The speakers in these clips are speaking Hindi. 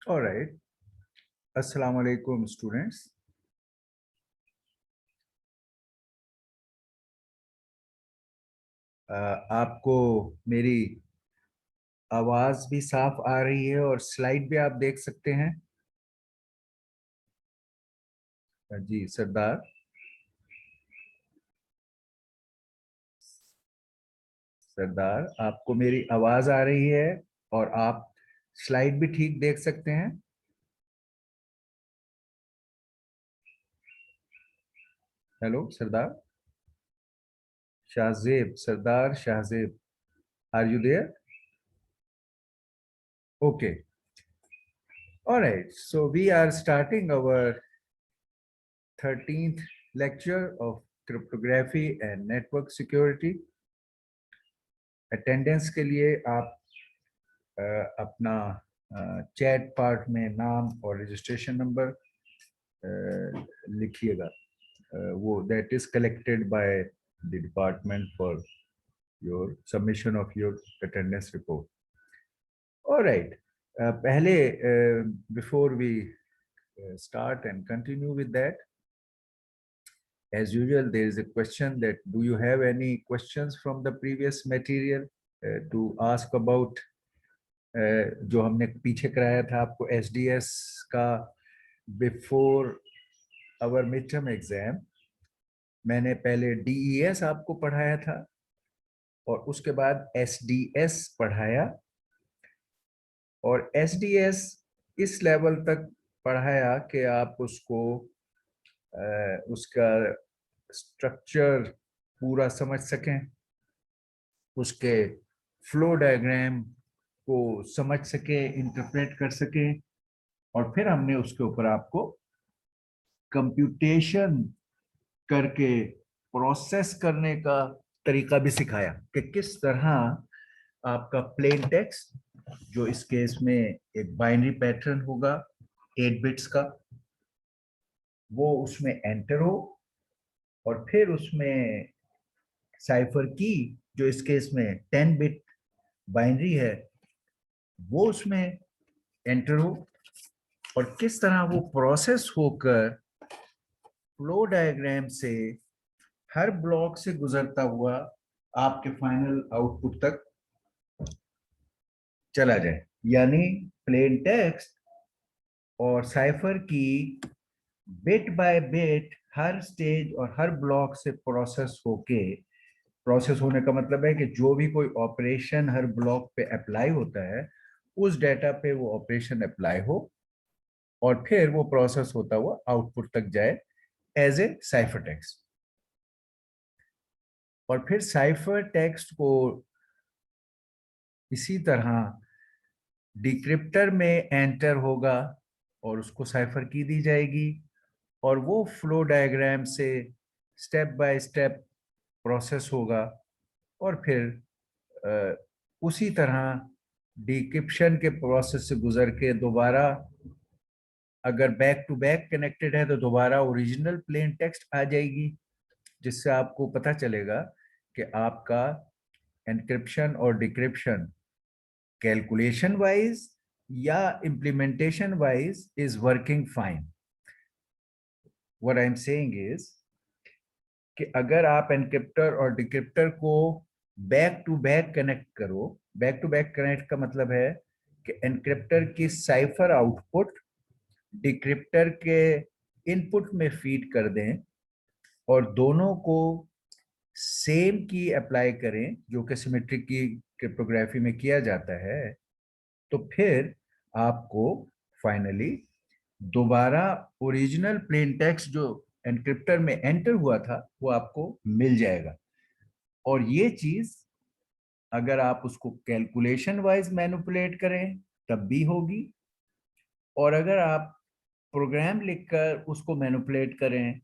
All right. Assalamu alaikum, students. आपको मेरी आवाज भी साफ आ रही है और स्लाइड भी आप देख सकते हैं। जी सरदार। सरदार, आपको मेरी आवाज आ रही है और आप स्लाइड भी ठीक देख सकते हैं। Hello Sardar. Shahzeb, Sardar Shahzeb, are you there? Okay. All right. So we are starting our 13th lecture of cryptography and network security. Attendance के लिए आप अपना चैट पार्ट में नाम और रजिस्ट्रेशन नंबर लिखिएगा। वो that is collected by the department for your submission of your attendance report. Alright, पहले before we start and continue with that, as usual there is a question that do you have any questions from the previous material to ask about जो हमने पीछे कराया था आपको SDS का before our mid term exam. मैंने पहले DES आपको पढ़ाया था और उसके बाद SDS पढ़ाया, और SDS इस लेवल तक पढ़ाया कि आप उसको उसका स्ट्रक्चर पूरा समझ सकें, उसके फ्लो डायग्राम को समझ सके, इंटरप्रेट कर सके, और फिर हमने उसके ऊपर आपको कंप्यूटेशन करके प्रोसेस करने का तरीका भी सिखाया कि किस तरह आपका प्लेन टेक्स्ट, जो इस केस में एक बाइनरी पैटर्न होगा 8 बिट्स का, वो उसमें एंटर हो, और फिर उसमें साइफर की जो इस केस में 10 बिट बाइनरी है वो उसमें एंटर हो, और किस तरह वो प्रोसेस होकर फ्लो डायग्राम से हर ब्लॉक से गुजरता हुआ आपके फाइनल आउटपुट तक चला जाए। यानी प्लेन टेक्स्ट और साइफर की bit by bit her stage और हर ब्लॉक से प्रोसेस होने का मतलब है कि जो भी कोई ऑपरेशन हर ब्लॉक पे अप्लाई होता है उस डेटा पे वो ऑपरेशन अप्लाई हो, और फिर वो प्रोसेस होता हुआ आउटपुट तक जाए एज ए साइफर टेक्स्ट। और फिर साइफर टेक्स्ट को इसी तरह डिक्रिप्टर में एंटर होगा और उसको साइफर की दी जाएगी, और वो फ्लो डायग्राम से स्टेप बाय स्टेप प्रोसेस होगा, और फिर उसी तरह डिक्रिप्शन के प्रोसेस से गुजर के दोबारा अगर बैक टू बैक कनेक्टेड है तो दोबारा ओरिजिनल प्लेन टेक्स्ट आ जाएगी, जिससे आपको पता चलेगा कि आपका एनक्रिप्शन और डिक्रिप्शन कैलकुलेशन वाइज या implementation wise is working fine. What I am saying is कि अगर आप एनक्रिप्टर और डिक्रिप्टर को बैक टू बैक कनेक्ट करो, बैक टू बैक कनेक्ट का मतलब है कि एनक्रिप्टर की साइफर आउटपुट डिक्रिप्टर के इनपुट में फीड कर दें और दोनों को सेम की अप्लाई करें, जो कि सिमेट्रिक की क्रिप्टोग्राफी में किया जाता है, तो फिर आपको फाइनली दोबारा ओरिजिनल प्लेन टेक्स्ट जो एनक्रिप्टर में एंटर हुआ था वो आपको मिल जाएगा। और ये चीज अगर आप उसको कैलकुलेशन वाइज मैनिपुलेट करें तब भी होगी, और अगर आप प्रोग्राम लिखकर उसको मैनिपुलेट करें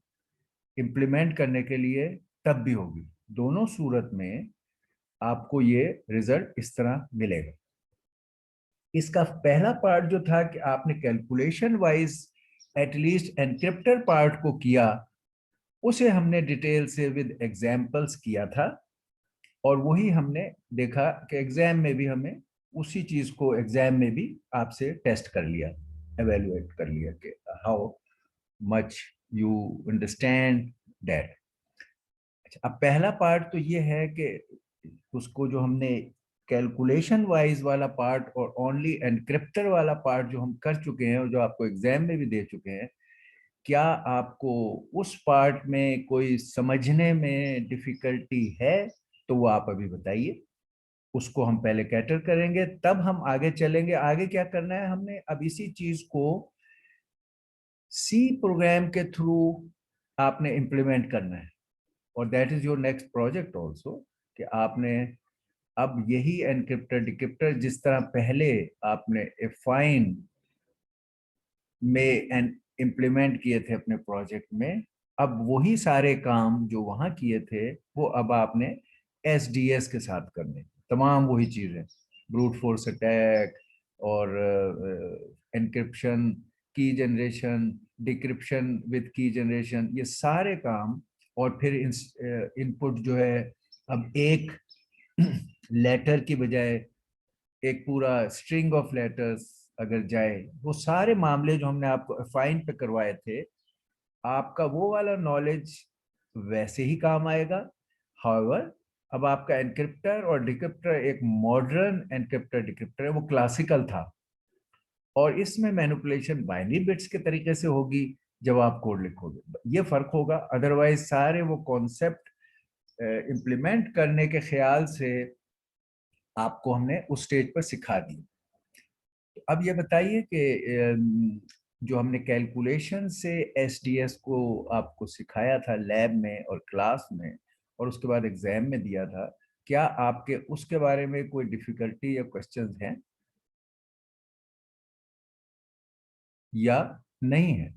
इम्प्लीमेंट करने के लिए तब भी होगी। दोनों सूरत में आपको ये रिजल्ट इस तरह मिलेगा। इसका पहला पार्ट जो था कि आपने calculation wise at least encryptor part को किया, उसे हमने डिटेल से विद एग्जांपल्स किया था, और वही हमने देखा कि एग्जाम में भी हमें उसी चीज को एग्जाम में भी आपसे टेस्ट कर लिया। evaluate कर लिया कि how much you understand that. अच्छा, अब पहला पार्ट तो ये है कि उसको जो हमने कैलकुलेशन वाइज वाला पार्ट और ओनली एनक्रिप्टर वाला पार्ट जो हम कर चुके हैं और जो आपको एग्जाम में भी दे चुके हैं, क्या आपको उस पार्ट में कोई समझने में डिफिकल्टी है? तो वो आप अभी बताइए, उसको हम पहले कैटर करेंगे, तब हम आगे चलेंगे। आगे क्या करना है हमने, अब इसी चीज को सी प्रोग्राम के थ्रू आपने इम्प्लीमेंट करना है, और that is your next project also, कि आपने अब यही एनक्रिप्टर डिक्रिप्टर जिस तरह पहले आपने एफाइन में एन इम्प्लीमेंट किए थे अपने प्रोजेक्ट में, अब वही सारे काम जो वहां किए थे वो अब आपने एसडीएस के साथ करने, तमाम वही चीजें, ब्रूट फोर्स अटैक और एनक्रिप्शन, की जनरेशन, डिक्रिप्शन विद की जनरेशन, ये सारे काम। और फिर इनपुट जो है, अब एक लेटर की बजाय एक पूरा स्ट्रिंग ऑफ लेटर्स अगर जाए, वो सारे मामले जो हमने आपको फाइन पे करवाए थे, आपका वो वाला नॉलेज वैसे ही काम आएगा। हाउएवर, अब आपका एनक्रिप्टर और डिक्रिप्टर एक मॉडर्न एनक्रिप्टर डिक्रिप्टर है, वो क्लासिकल था, और इसमें मैनिपुलेशन बाइनरी बिट्स के तरीके से होगी जब आप कोड लिखोगे, ये फर्क होगा। अदरवाइज सारे वो कॉन्सेप्ट इम्प्लीमेंट करने के ख्याल से आपको हमने उस स्टेज पर सिखा दी। अब ये बताइए कि जो हमने कैलकुलेशन से एसडीएस को आपको सिखाया था लैब में और क्लास में, और उसके बाद एग्जाम में दिया था, क्या आपके उसके बारे में कोई डिफिकल्टी या क्वेश्चंस हैं या नहीं है?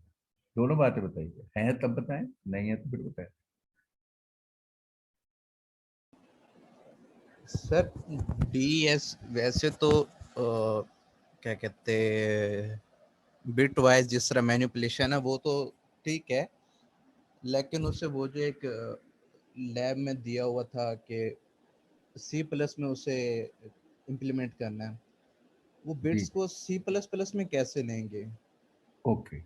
दोनों बातें बताइए, हैं तब बताएं, नहीं है तो फिर बताएं। सर डीएस वैसे तो क्या कहते बिट वाइज जिस तरह मैनिपुलेशन है वो तो ठीक है, लेकिन उसे वो जो एक लैब में दिया हुआ था कि सी प्लस में उसे इम्प्लीमेंट करना है, वो जी, बिट्स को सी प्लस प्लस में कैसे लेंगे? ओके,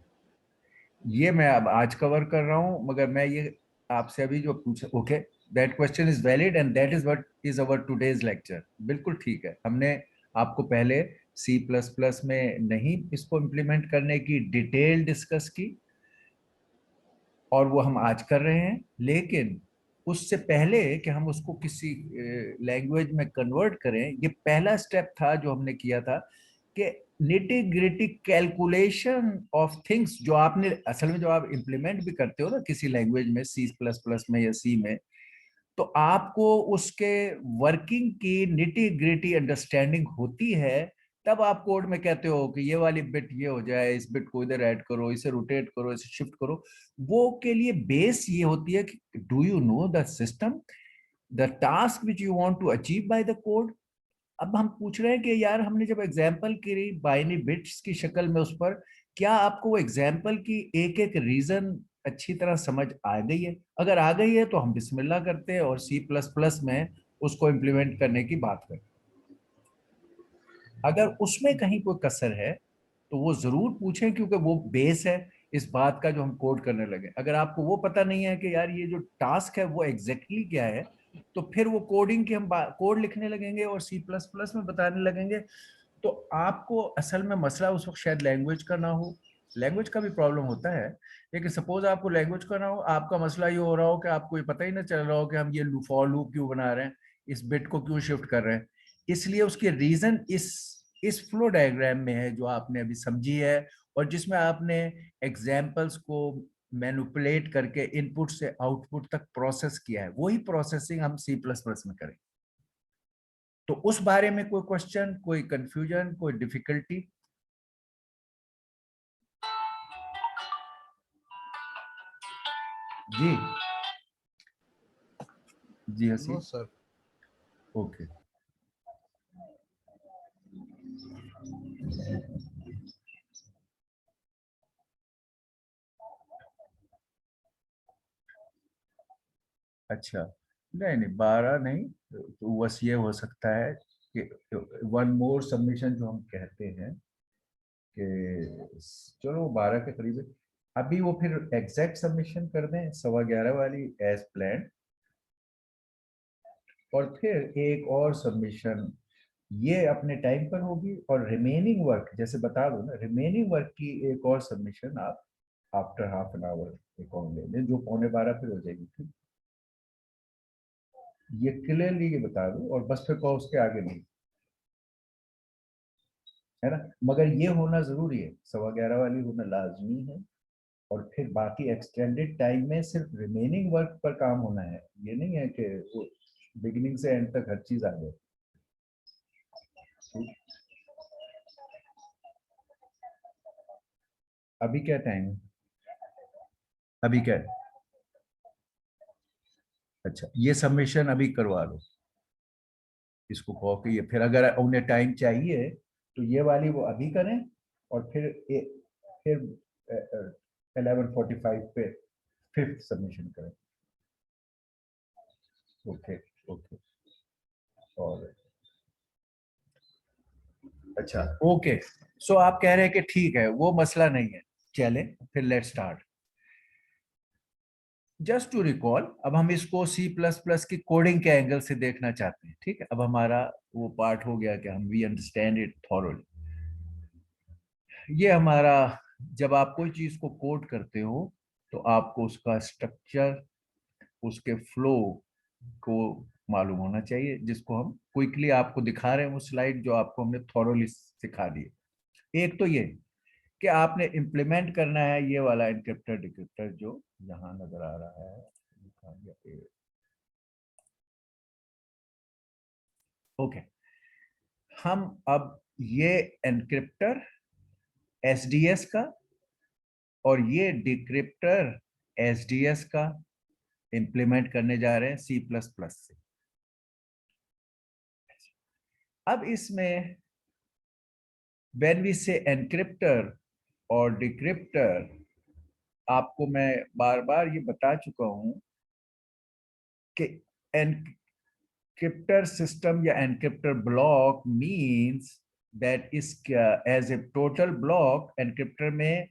ये मैं अब आज कवर कर रहा हूं, मगर मैं ये आपसे अभी जो पूछा, okay, that question is valid and that is what is our today's lecture. बिल्कुल ठीक है, हमने आपको पहले सी प्लस प्लस में नहीं इसको इम्प्लीमेंट करने की डिटेल डिस्कस की, और वो हम आज कर रहे हैं। लेकिन उससे पहले कि हम उसको किसी लैंग्वेज में कन्वर्ट करें, ये पहला स्टेप था जो हमने किया था, कि nitty gritty calculation of things जो आपने असल में, जो आप इंप्लीमेंट भी करते हो ना किसी लैंग्वेज में, सी प्लस प्लस में या सी में, तो आपको उसके वर्किंग की निटी ग्रिटी अंडरस्टैंडिंग होती है। तब आप कोड में कहते हो कि ये वाली बिट ये हो जाए, इस बिट को इधर ऐड करो, इसे रोटेट करो, इसे शिफ्ट करो। वो के लिए बेस ये होती है कि do you know the system, the task which you want to achieve by the code. अब हम पूछ रहे हैं कि यार हमने जब एग्जाम्पल की बाइनरी बिट्स की शक्ल में उस पर, क्या आपको वो एग्जाम्पल की एक एक रीजन अच्छी तरह समझ आ गई है? अगर आ गई है तो हम बिस्मिल्लाह करते हैं और सी प्लस प्लस में उसको इम्प्लीमेंट करने की बात करते हैं। अगर उसमें कहीं कोई कसर है तो वो जरूर पूछें, क्योंकि वो बेस है इस बात का जो हम कोड करने लगे। अगर आपको वो पता नहीं है कि यार ये जो टास्क है वो एग्जैक्टली क्या है, तो फिर वो कोडिंग की हम कोड लिखने लगेंगे और सी प्लस प्लस में बताने लगेंगे, तो आपको असल में मसला उस वक्त शायद लैंग्वेज का ना हो। लैंग्वेज का भी प्रॉब्लम होता है, लेकिन सपोज आपको लैंग्वेज का ना हो, आपका मसला ये हो रहा हो कि आपको ये पता ही ना चल रहा हो कि हम ये फॉर लूप क्यों बना रहे हैं, इस बिट को क्यों शिफ्ट कर रहे हैं। इसलिए उसके रीजन इस फ्लो डायग्राम में है जो आपने अभी समझी है, और जिसमें आपने एग्जाम्पल्स को मैनिपुलेट करके इनपुट से आउटपुट तक प्रोसेस किया है, वही प्रोसेसिंग हम सी प्लस प्लस में करें। तो उस बारे में कोई क्वेश्चन, कोई कंफ्यूजन, कोई डिफिकल्टी? जी, जी नो हसी, सर। ओके। अच्छा, नहीं नहीं 12 नहीं, तो बस ये हो सकता है कि वन मोर सबमिशन जो हम कहते हैं, कि चलो 12 के करीब है। अभी वो फिर एग्जैक्ट सबमिशन कर दें 11:15 वाली एज प्लान, और फिर एक और सबमिशन ये अपने टाइम पर होगी, और रिमेनिंग वर्क जैसे बता दो ना, रिमेनिंग वर्क की एक और सबमिशन आप आफ्टर हाफ एन आवर एक और ले लें, जो 11:15 फिर हो जाएगी। ठीक, ये क्लियरली ये बता दो, और बस फिर कहो उसके आगे नहीं, है ना। मगर ये होना जरूरी है, 11:15 वाली होना लाजमी है, और फिर बाकी एक्सटेंडेड टाइम में सिर्फ रिमेनिंग वर्क पर काम होना है। ये नहीं है कि वो बिगिनिंग से एंड तक हर चीज आ जाए। अभी क्या टाइम है? अभी क्या है? अच्छा, ये सबमिशन अभी करवा लो, इसको कहो कि ये फिर अगर उन्हें टाइम चाहिए तो ये वाली वो अभी करें, और फिर 11:45 पे फिफ्थ सबमिशन करें। Okay, okay. और अच्छा, ओके। सो आप कह रहे हैं कि ठीक है, वो मसला नहीं है। चले, फिर let's start. Just to recall, अब हम इसको सी प्लस प्लस की कोडिंग के एंगल से देखना चाहते हैं। ठीक है, अब हमारा वो पार्ट हो गया कि हम वी अंडरस्टैंड इट थॉरोली। ये हमारा, जब आप कोई चीज को कोड करते हो तो आपको उसका स्ट्रक्चर, उसके फ्लो को मालूम होना चाहिए, जिसको हम क्विकली आपको दिखा रहे हैं वो स्लाइड जो आपको हमने थॉरोली सिखा दी। एक तो ये कि आपने इम्प्लीमेंट करना है ये वाला एनक्रिप्टर डिक्रिप्टर जो यहाँ नजर आ रहा है। ओके, हम अब ये एनक्रिप्टर एसडीएस का और ये डिक्रिप्टर एसडीएस का इंप्लीमेंट करने जा रहे हैं सी प्लस प्लस से। अब इसमें व्हेन वी से एनक्रिप्टर और डिक्रिप्टर, आपको मैं बार बार ये बता चुका हूं कि एनक्रिप्टर सिस्टम या encrypter block means that is, as a total block encrypter में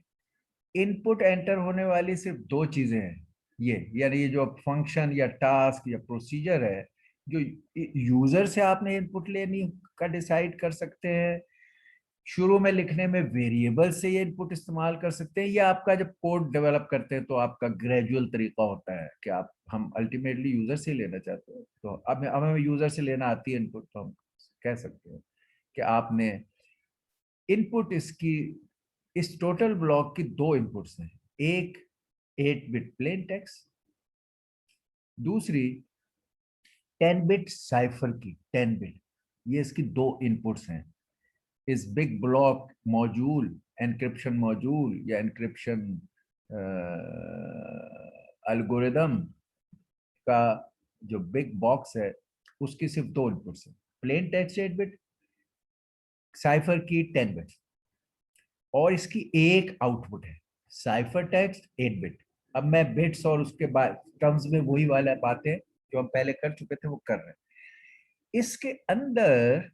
इनपुट एंटर होने वाली सिर्फ दो चीजें हैं। ये यानी ये जो फंक्शन या टास्क या प्रोसीजर है, जो यूजर से आपने इनपुट लेनी का डिसाइड कर सकते हैं, शुरू में लिखने में वेरिएबल से ये इनपुट इस्तेमाल कर सकते हैं, या आपका जब कोड डेवलप करते हैं तो आपका ग्रेजुअल तरीका होता है कि आप, हम अल्टीमेटली यूजर से लेना चाहते हैं, तो अब हमें यूजर से लेना आती है इनपुट, तो हम कह सकते हैं कि आपने इनपुट इसकी, इस टोटल ब्लॉक की दो इनपुट्स हैं। एक 8 बिट प्लेन टेक्स्ट, दूसरी 10 बिट साइफर की 10 बिट। ये इसकी दो इनपुट्स हैं। इस big block module, encryption module या एनक्रिप्शन एल्गोरिदम का जो बिग बॉक्स है, उसकी सिर्फ दो इनपुट्स हैं, प्लेन टेक्स्ट 8 बिट, साइफर की 10 बिट, और इसकी एक आउटपुट है साइफर टेक्स्ट 8 बिट। अब मैं बिट्स और उसके बाद टर्म्स में वही वाला बातें जो हम पहले कर चुके थे वो कर रहे हैं। इसके अंदर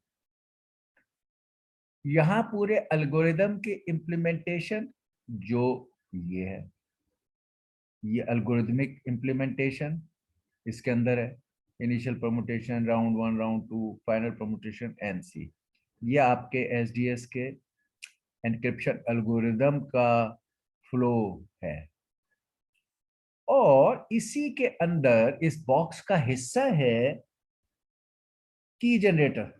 यहां पूरे एल्गोरिदम के इम्प्लीमेंटेशन जो ये है, ये एल्गोरिदमिक इम्प्लीमेंटेशन इसके अंदर है। Initial permutation, round 1, round 2, final permutation, NC. ये आपके एसडीएस के एनक्रिप्शन एल्गोरिदम का फ्लो है। और इसी के अंदर इस बॉक्स का हिस्सा है की जनरेटर,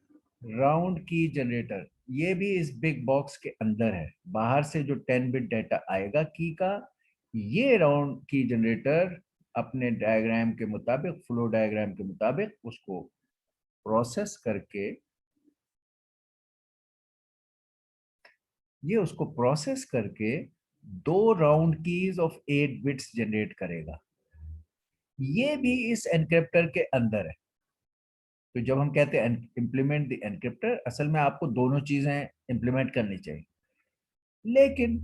राउंड की जनरेटर। ये भी इस बिग बॉक्स के अंदर है। बाहर से जो 10 बिट डाटा आएगा की का, ये राउंड की जनरेटर अपने डायग्राम के मुताबिक, फ्लो डायग्राम के मुताबिक उसको प्रोसेस करके, ये उसको प्रोसेस करके दो round keys of 8 bits generate करेगा। ये भी इस एनक्रिप्टर के अंदर है। तो जब हम कहते हैं इंप्लीमेंट द एनक्रिप्टर, असल में आपको दोनों चीजें इंप्लीमेंट करनी चाहिए, लेकिन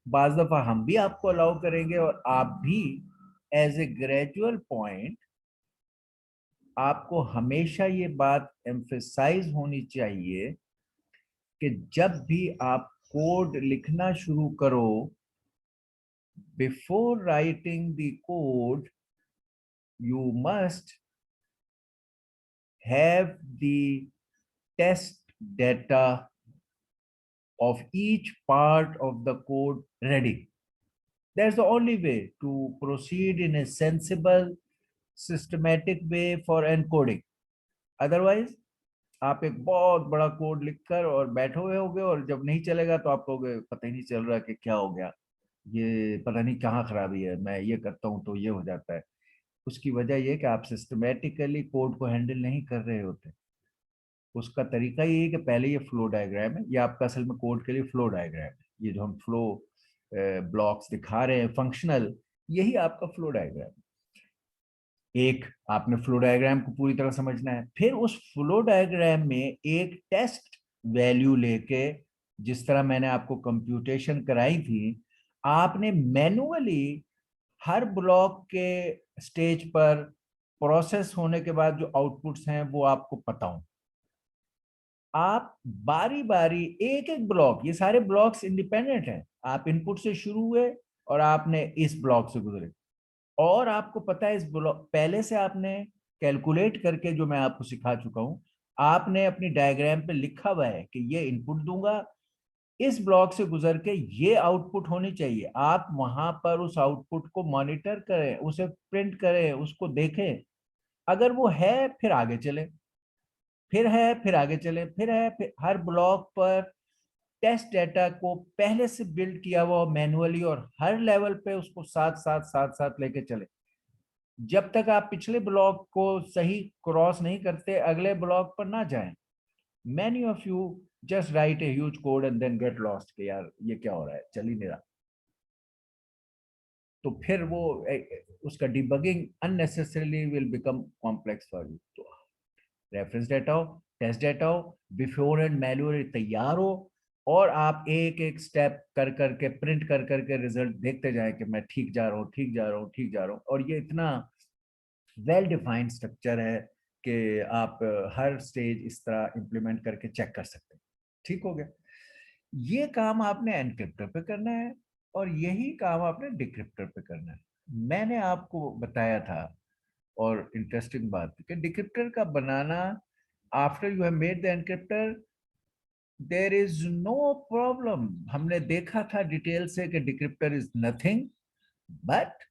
बाज दफा हम भी आपको अलाउ करेंगे, और आप भी एज ए ग्रेजुअल पॉइंट आपको हमेशा ये बात एम्फेसाइज होनी चाहिए कि जब भी आप कोड लिखना शुरू करो, before writing the code you must have the test data of each part of the code ready. That's the only way to proceed in a sensible, systematic way for encoding. Otherwise, आप एक बहुत बड़ा कोड लिखकर और बैठे हुए होगे और जब नहीं चलेगा तो आप कहोगे पता ही नहीं चल रहा कि क्या हो गया, ये पता नहीं कहाँ खराबी है, मैं ये करता हूँ तो ये हो जाता है। उसकी वजह ये कि आप सिस्टमेटिकली कोड को हैंडल नहीं कर रहे होते। उसका तरीका ये है कि पहले ये फ्लो डायग्राम है, ये आपका असल में कोड के लिए फ्लो डायग्राम है। ये जो हम फ्लो ब्लॉक्स दिखा रहे हैं फंक्शनल, यही आपका फ्लो डायग्राम है। एक आपने फ्लो डायग्राम को पूरी तरह समझना है, फिर उस फ्लो डायग्राम में एक टेस्ट वैल्यू लेके, जिस तरह मैंने आपको कंप्यूटेशन कराई थी, आपने मैन्युअली हर ब्लॉक के स्टेज पर प्रोसेस होने के बाद जो आउटपुट्स हैं वो आपको पता हो। आप बारी बारी एक एक ब्लॉक, ये सारे ब्लॉक्स इंडिपेंडेंट हैं, आप इनपुट से शुरू हुए और आपने इस ब्लॉक से गुजरे, और आपको पता है इस ब्लॉक पहले से आपने कैलकुलेट करके, जो मैं आपको सिखा चुका हूं, आपने अपनी डायग्राम पे लिखा हुआ है कि ये इनपुट दूंगा, इस ब्लॉक से गुजर के ये आउटपुट होनी चाहिए। आप वहां पर उस आउटपुट को मॉनिटर करें, उसे प्रिंट करें, उसको देखें, अगर वो है फिर आगे चले, फिर है फिर आगे चले, फिर है फिर हर ब्लॉक पर टेस्ट डेटा को पहले से बिल्ड किया हुआ मैन्युअली, और हर लेवल पे उसको साथ साथ साथ साथ लेके चले। जब तक आप पिछले ब्लॉक को सही क्रॉस नहीं करते अगले ब्लॉक पर ना जाएं। Many of you just write a huge code and then get lost कि यार ये क्या हो रहा है, चल ही नहीं रहा। तो फिर वो उसका debugging unnecessarily will become complex for you. तो रेफरेंस डेटा हो, टेस्ट डेटा हो, बिफोर एंड मैन्युअली तैयार हो, और आप एक एक स्टेप कर करके प्रिंट कर करके रिजल्ट देखते जाए कि मैं ठीक जा रहा हूँ, ठीक जा रहा हूँ, ठीक जा रहा हूँ। और ये इतना वेल डिफाइंड स्ट्रक्चर है कि आप हर स्टेज इस तरह इंप्लीमेंट करके चेक कर सकते हैं। ठीक हो गया। ये काम आपने एनक्रिप्टर पे करना है और यही काम आपने डिक्रिप्टर पे करना है। मैंने आपको बताया था, और इंटरेस्टिंग बात कि डिक्रिप्टर का बनाना, after you have made the encrypter there is no problem. हमने देखा था डिटेल से कि decrypter is nothing but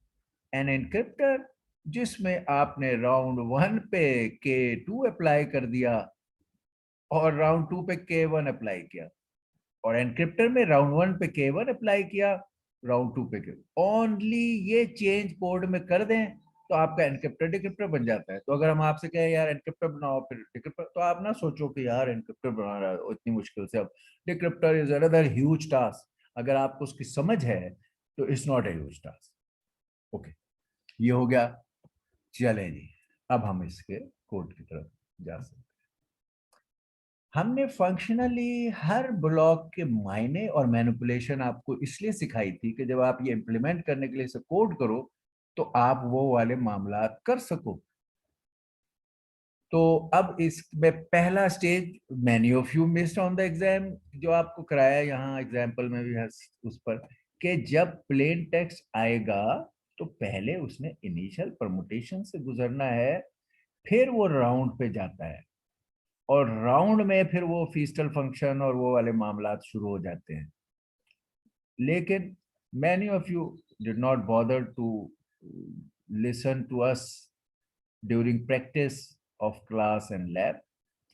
an encrypter, जिसमें आपने राउंड 1 पे K2 अप्लाई कर दिया और राउंड 2 पे K1 अप्लाई किया, और एनक्रिप्टर में राउंड 1 पे K1 अप्लाई किया, राउंड 2 पे K, ओनली ये चेंज कोड में कर दें तो आपका एनक्रिप्टर डिक्रिप्टर बन जाता है। तो अगर हम आपसे कहें यार एनक्रिप्टर बनाओ फिर डिक्रिप्टर, तो आप ना सोचो कि यार एनक्रिप्टर बना रहा है इतनी मुश्किल से, अब decrypter is another huge task. अगर आपको उसकी समझ है तो it's not a huge task. Okay, ये हो गया। चले जी, अब हम इसके कोड की तरफ जा सकते हैं। हमने फंक्शनली हर ब्लॉक के मायने और मैनिपुलेशन आपको इसलिए सिखाई थी कि जब आप ये इंप्लीमेंट करने के लिए इसे कोड करो तो आप वो वाले मामला कर सको। तो अब इसमें पहला stage, many of you missed on the exam, जो आपको कराया यहाँ एग्जाम्पल में भी है उस पर, कि जब प्लेन टेक्स्ट आएगा तो पहले उसने इनिशियल परमुटेशन से गुजरना है, फिर वो राउंड पे जाता है, और राउंड में फिर वो फीस्टल फंक्शन और वो वाले मामला शुरू हो जाते हैं। लेकिन many of you did not bother to listen to us during practice of class and lab,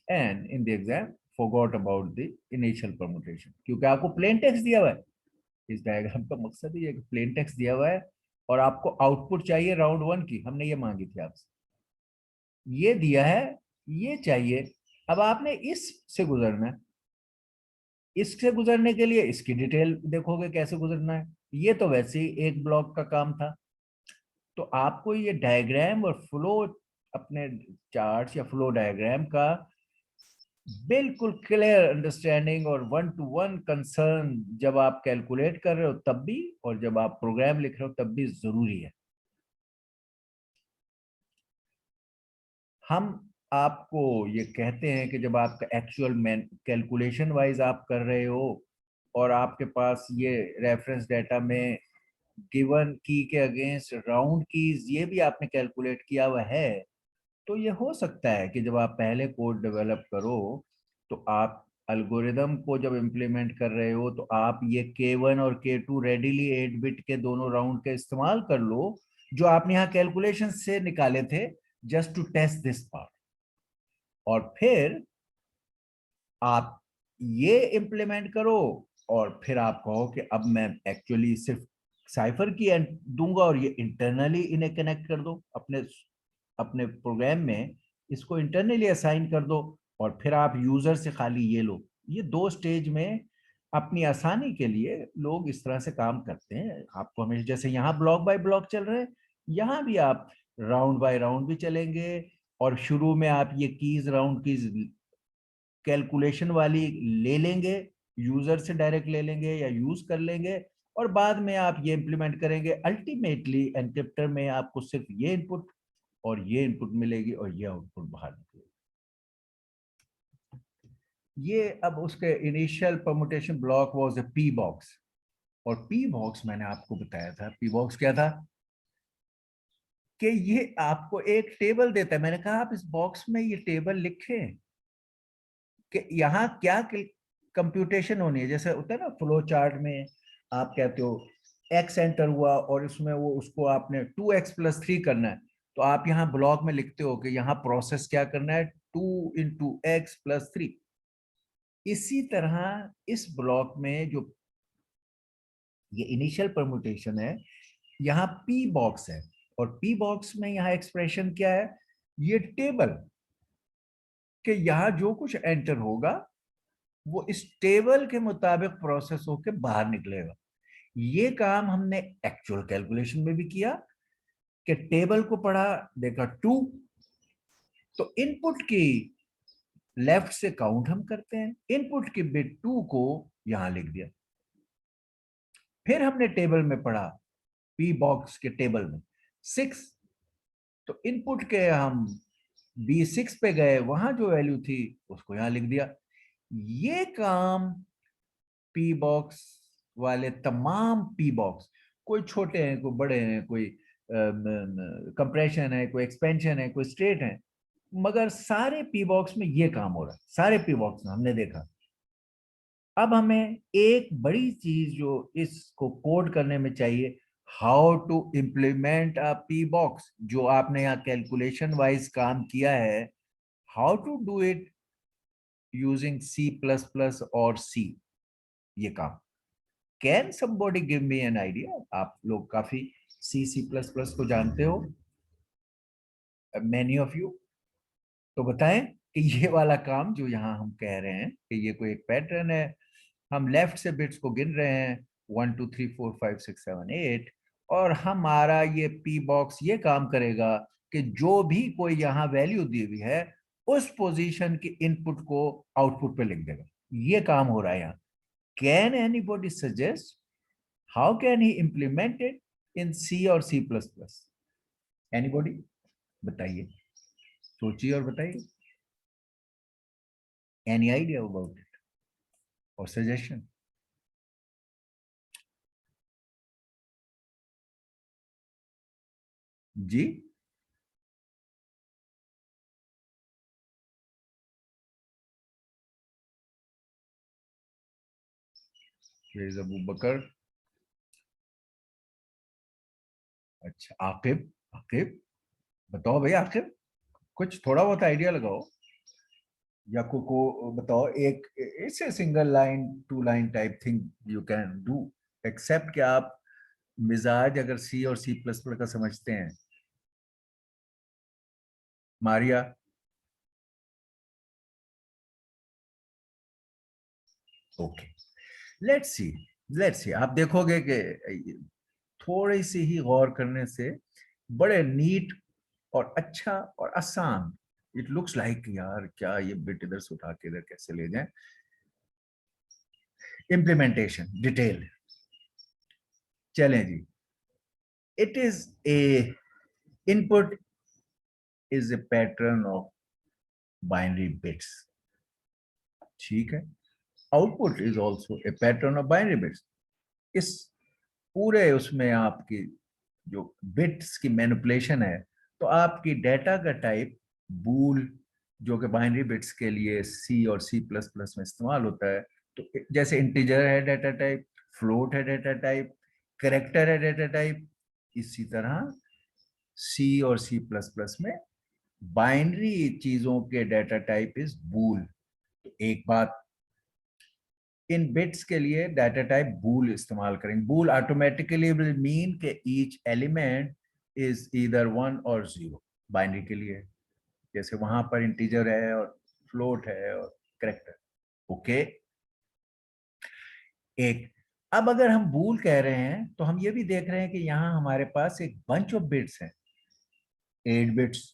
and in the exam forgot about the initial permutation, क्योंकि आपको प्लेन टेक्स्ट दिया हुआ है। इस डायग्राम का मकसद ही है कि प्लेन टेक्स्ट दिया हुआ है और आपको आउटपुट चाहिए राउंड 1 की, हमने ये मांगी थी आपसे, ये दिया है, ये चाहिए। अब आपने इस से गुजरना है, इससे गुजरने के लिए इसकी डिटेल देखोगे कैसे गुजरना है। ये तो वैसे ही एक ब्लॉक का काम था। तो आपको ये डायग्राम और फ्लो, अपने चार्ट्स या फ्लो डायग्राम का बिल्कुल क्लियर अंडरस्टैंडिंग और 1-to-1 कंसर्न जब आप कैलकुलेट कर रहे हो तब भी, और जब आप प्रोग्राम लिख रहे हो तब भी जरूरी है। हम आपको ये कहते हैं कि जब आपका एक्चुअल कैलकुलेशन वाइज आप कर रहे हो और आपके पास ये रेफरेंस डाटा में गिवन की के अगेंस्ट राउंड कीज ये भी आपने कैलकुलेट किया हुआ है, तो ये हो सकता है कि जब आप पहले कोड डेवलप करो तो आप एल्गोरिदम को जब इम्प्लीमेंट कर रहे हो तो आप ये K1 और K2 रेडीली 8 बिट के दोनों राउंड का इस्तेमाल कर लो जो आपने यहाँ कैलकुलेशन से निकाले थे, just to test this part. और फिर आप ये इम्प्लीमेंट करो और फिर आप कहो कि अब मैं एक्चुअली सिर्फ साइफर की दूंगा और ये इंटरनली इन्हें कनेक्ट कर दो अपने अपने प्रोग्राम में, इसको इंटरनली असाइन कर दो और फिर आप यूजर से खाली ये लो। ये दो स्टेज में अपनी आसानी के लिए लोग इस तरह से काम करते हैं। आपको हमेशा जैसे यहाँ ब्लॉक बाय ब्लॉक चल रहे हैं, यहाँ भी आप राउंड बाय राउंड भी चलेंगे और शुरू में आप ये कीज राउंड कीज कैलकुलेशन वाली ले लेंगे, यूजर से डायरेक्ट ले लेंगे या यूज कर लेंगे और बाद में आप ये इंप्लीमेंट करेंगे। अल्टीमेटली एनक्रिप्टर में आपको सिर्फ ये इनपुट और ये इनपुट मिलेगी और ये आउटपुट बाहर निकलेगी। ये अब उसके initial permutation block was a P box, और पी बॉक्स मैंने आपको बताया था, पी बॉक्स क्या था कि ये आपको एक टेबल देता है। मैंने कहा आप इस बॉक्स में ये टेबल लिखें कि यहाँ क्या कंप्यूटेशन होनी है। जैसे होता है ना फ्लो चार्ट में आप कहते हो एक्स एंटर हुआ और इसमें वो उसको आपने 2x+3 करना है, तो आप यहाँ ब्लॉक में लिखते हो कि यहाँ प्रोसेस क्या करना है 2 × x+3। इसी तरह इस ब्लॉक में जो ये इनिशियल परमुटेशन है, यहाँ पी बॉक्स है और पी बॉक्स में यहाँ एक्सप्रेशन क्या है, ये टेबल कि यहाँ जो कुछ एंटर होगा वो इस टेबल के मुताबिक प्रोसेस होकर बाहर निकलेगा। ये काम हमने एक्चुअल कैलकुलेशन में भी किया कि टेबल को पढ़ा, देखा 2, तो इनपुट की लेफ्ट से काउंट हम करते हैं, इनपुट की बिट 2 को यहां लिख दिया। फिर हमने टेबल में पढ़ा पी बॉक्स के टेबल में 6, तो इनपुट के हम B6 पे गए, वहां जो वैल्यू थी उसको यहां लिख दिया। ये काम पी बॉक्स वाले तमाम पी बॉक्स, कोई छोटे हैं कोई बड़े हैं, कोई कंप्रेशन है, कोई एक्सपेंशन है, कोई स्ट्रेट है, मगर सारे पी बॉक्स में ये काम हो रहा है, सारे पी बॉक्स में हमने देखा। अब हमें एक बड़ी चीज जो इसको कोड करने में चाहिए, how to implement a P box, जो आपने यहाँ कैलकुलेशन वाइज काम किया है, how to do it using C++ और सी, ये काम। Can somebody give me an idea? आप लोग काफी C++ को जानते हो, मैनी ऑफ यू, तो बताएं कि ये वाला काम जो यहाँ हम कह रहे हैं कि ये कोई एक पैटर्न है, हम लेफ्ट से बिट्स को गिन रहे हैं 1 2 3 4 5 6 7 8, और हमारा ये पी बॉक्स ये काम करेगा कि जो भी कोई यहाँ वैल्यू दी हुई है उस पोजीशन की इनपुट को आउटपुट पे लिख देगा। ये काम हो रहा है यहाँ। Can anybody suggest how can he implement it in C और C++? एनीबॉडी बताइए, सोचिए और बताइए। एनी आइडिया अबाउट इट और सजेशन? जी, अबू बकर। अच्छा, आकिब, आकिब बताओ भाई, आकिब कुछ थोड़ा बहुत आइडिया लगाओ या को बताओ। एक it's a single line 2 line type thing you can do, except कि आप मिजाज अगर C और C++ का समझते हैं। Maria, okay, let's see, let's see. आप देखोगे कि थोड़ी सी ही गौर करने से बड़े नीट और अच्छा और आसान इट लुक्स लाइक, यार क्या ये बिट इधर से उठा के इधर कैसे ले जाएं। इम्प्लीमेंटेशन डिटेल, चलें जी। It is a input is a pattern of binary bits, ठीक है। Output is also a pattern of binary bits. इस पूरे उसमें आपकी जो बिट्स की मैनिपुलेशन है, तो आपकी डेटा का टाइप बूल, जो कि बाइनरी बिट्स के लिए सी और सी प्लस प्लस में इस्तेमाल होता है, तो जैसे इंटीजर है डेटा टाइप, फ्लोट है डेटा टाइप, करेक्टर है डेटा टाइप, इसी तरह सी और सी प्लस प्लस में बाइनरी चीजों के डेटा टाइप इज बूल। तो एक बात, इन बिट्स के लिए डाटा टाइप बूल इस्तेमाल करेंगे। बूल ऑटोमेटिकली विल मीन के ईच एलिमेंट इज ईदर 1 और 0 बाइनरी के लिए, जैसे वहां पर इंटीजर है और फ्लोट है और करेक्टर। ओके, एक, अब अगर हम बूल कह रहे हैं तो हम ये भी देख रहे हैं कि यहाँ हमारे पास एक बंच ऑफ बिट्स है, 8 बिट्स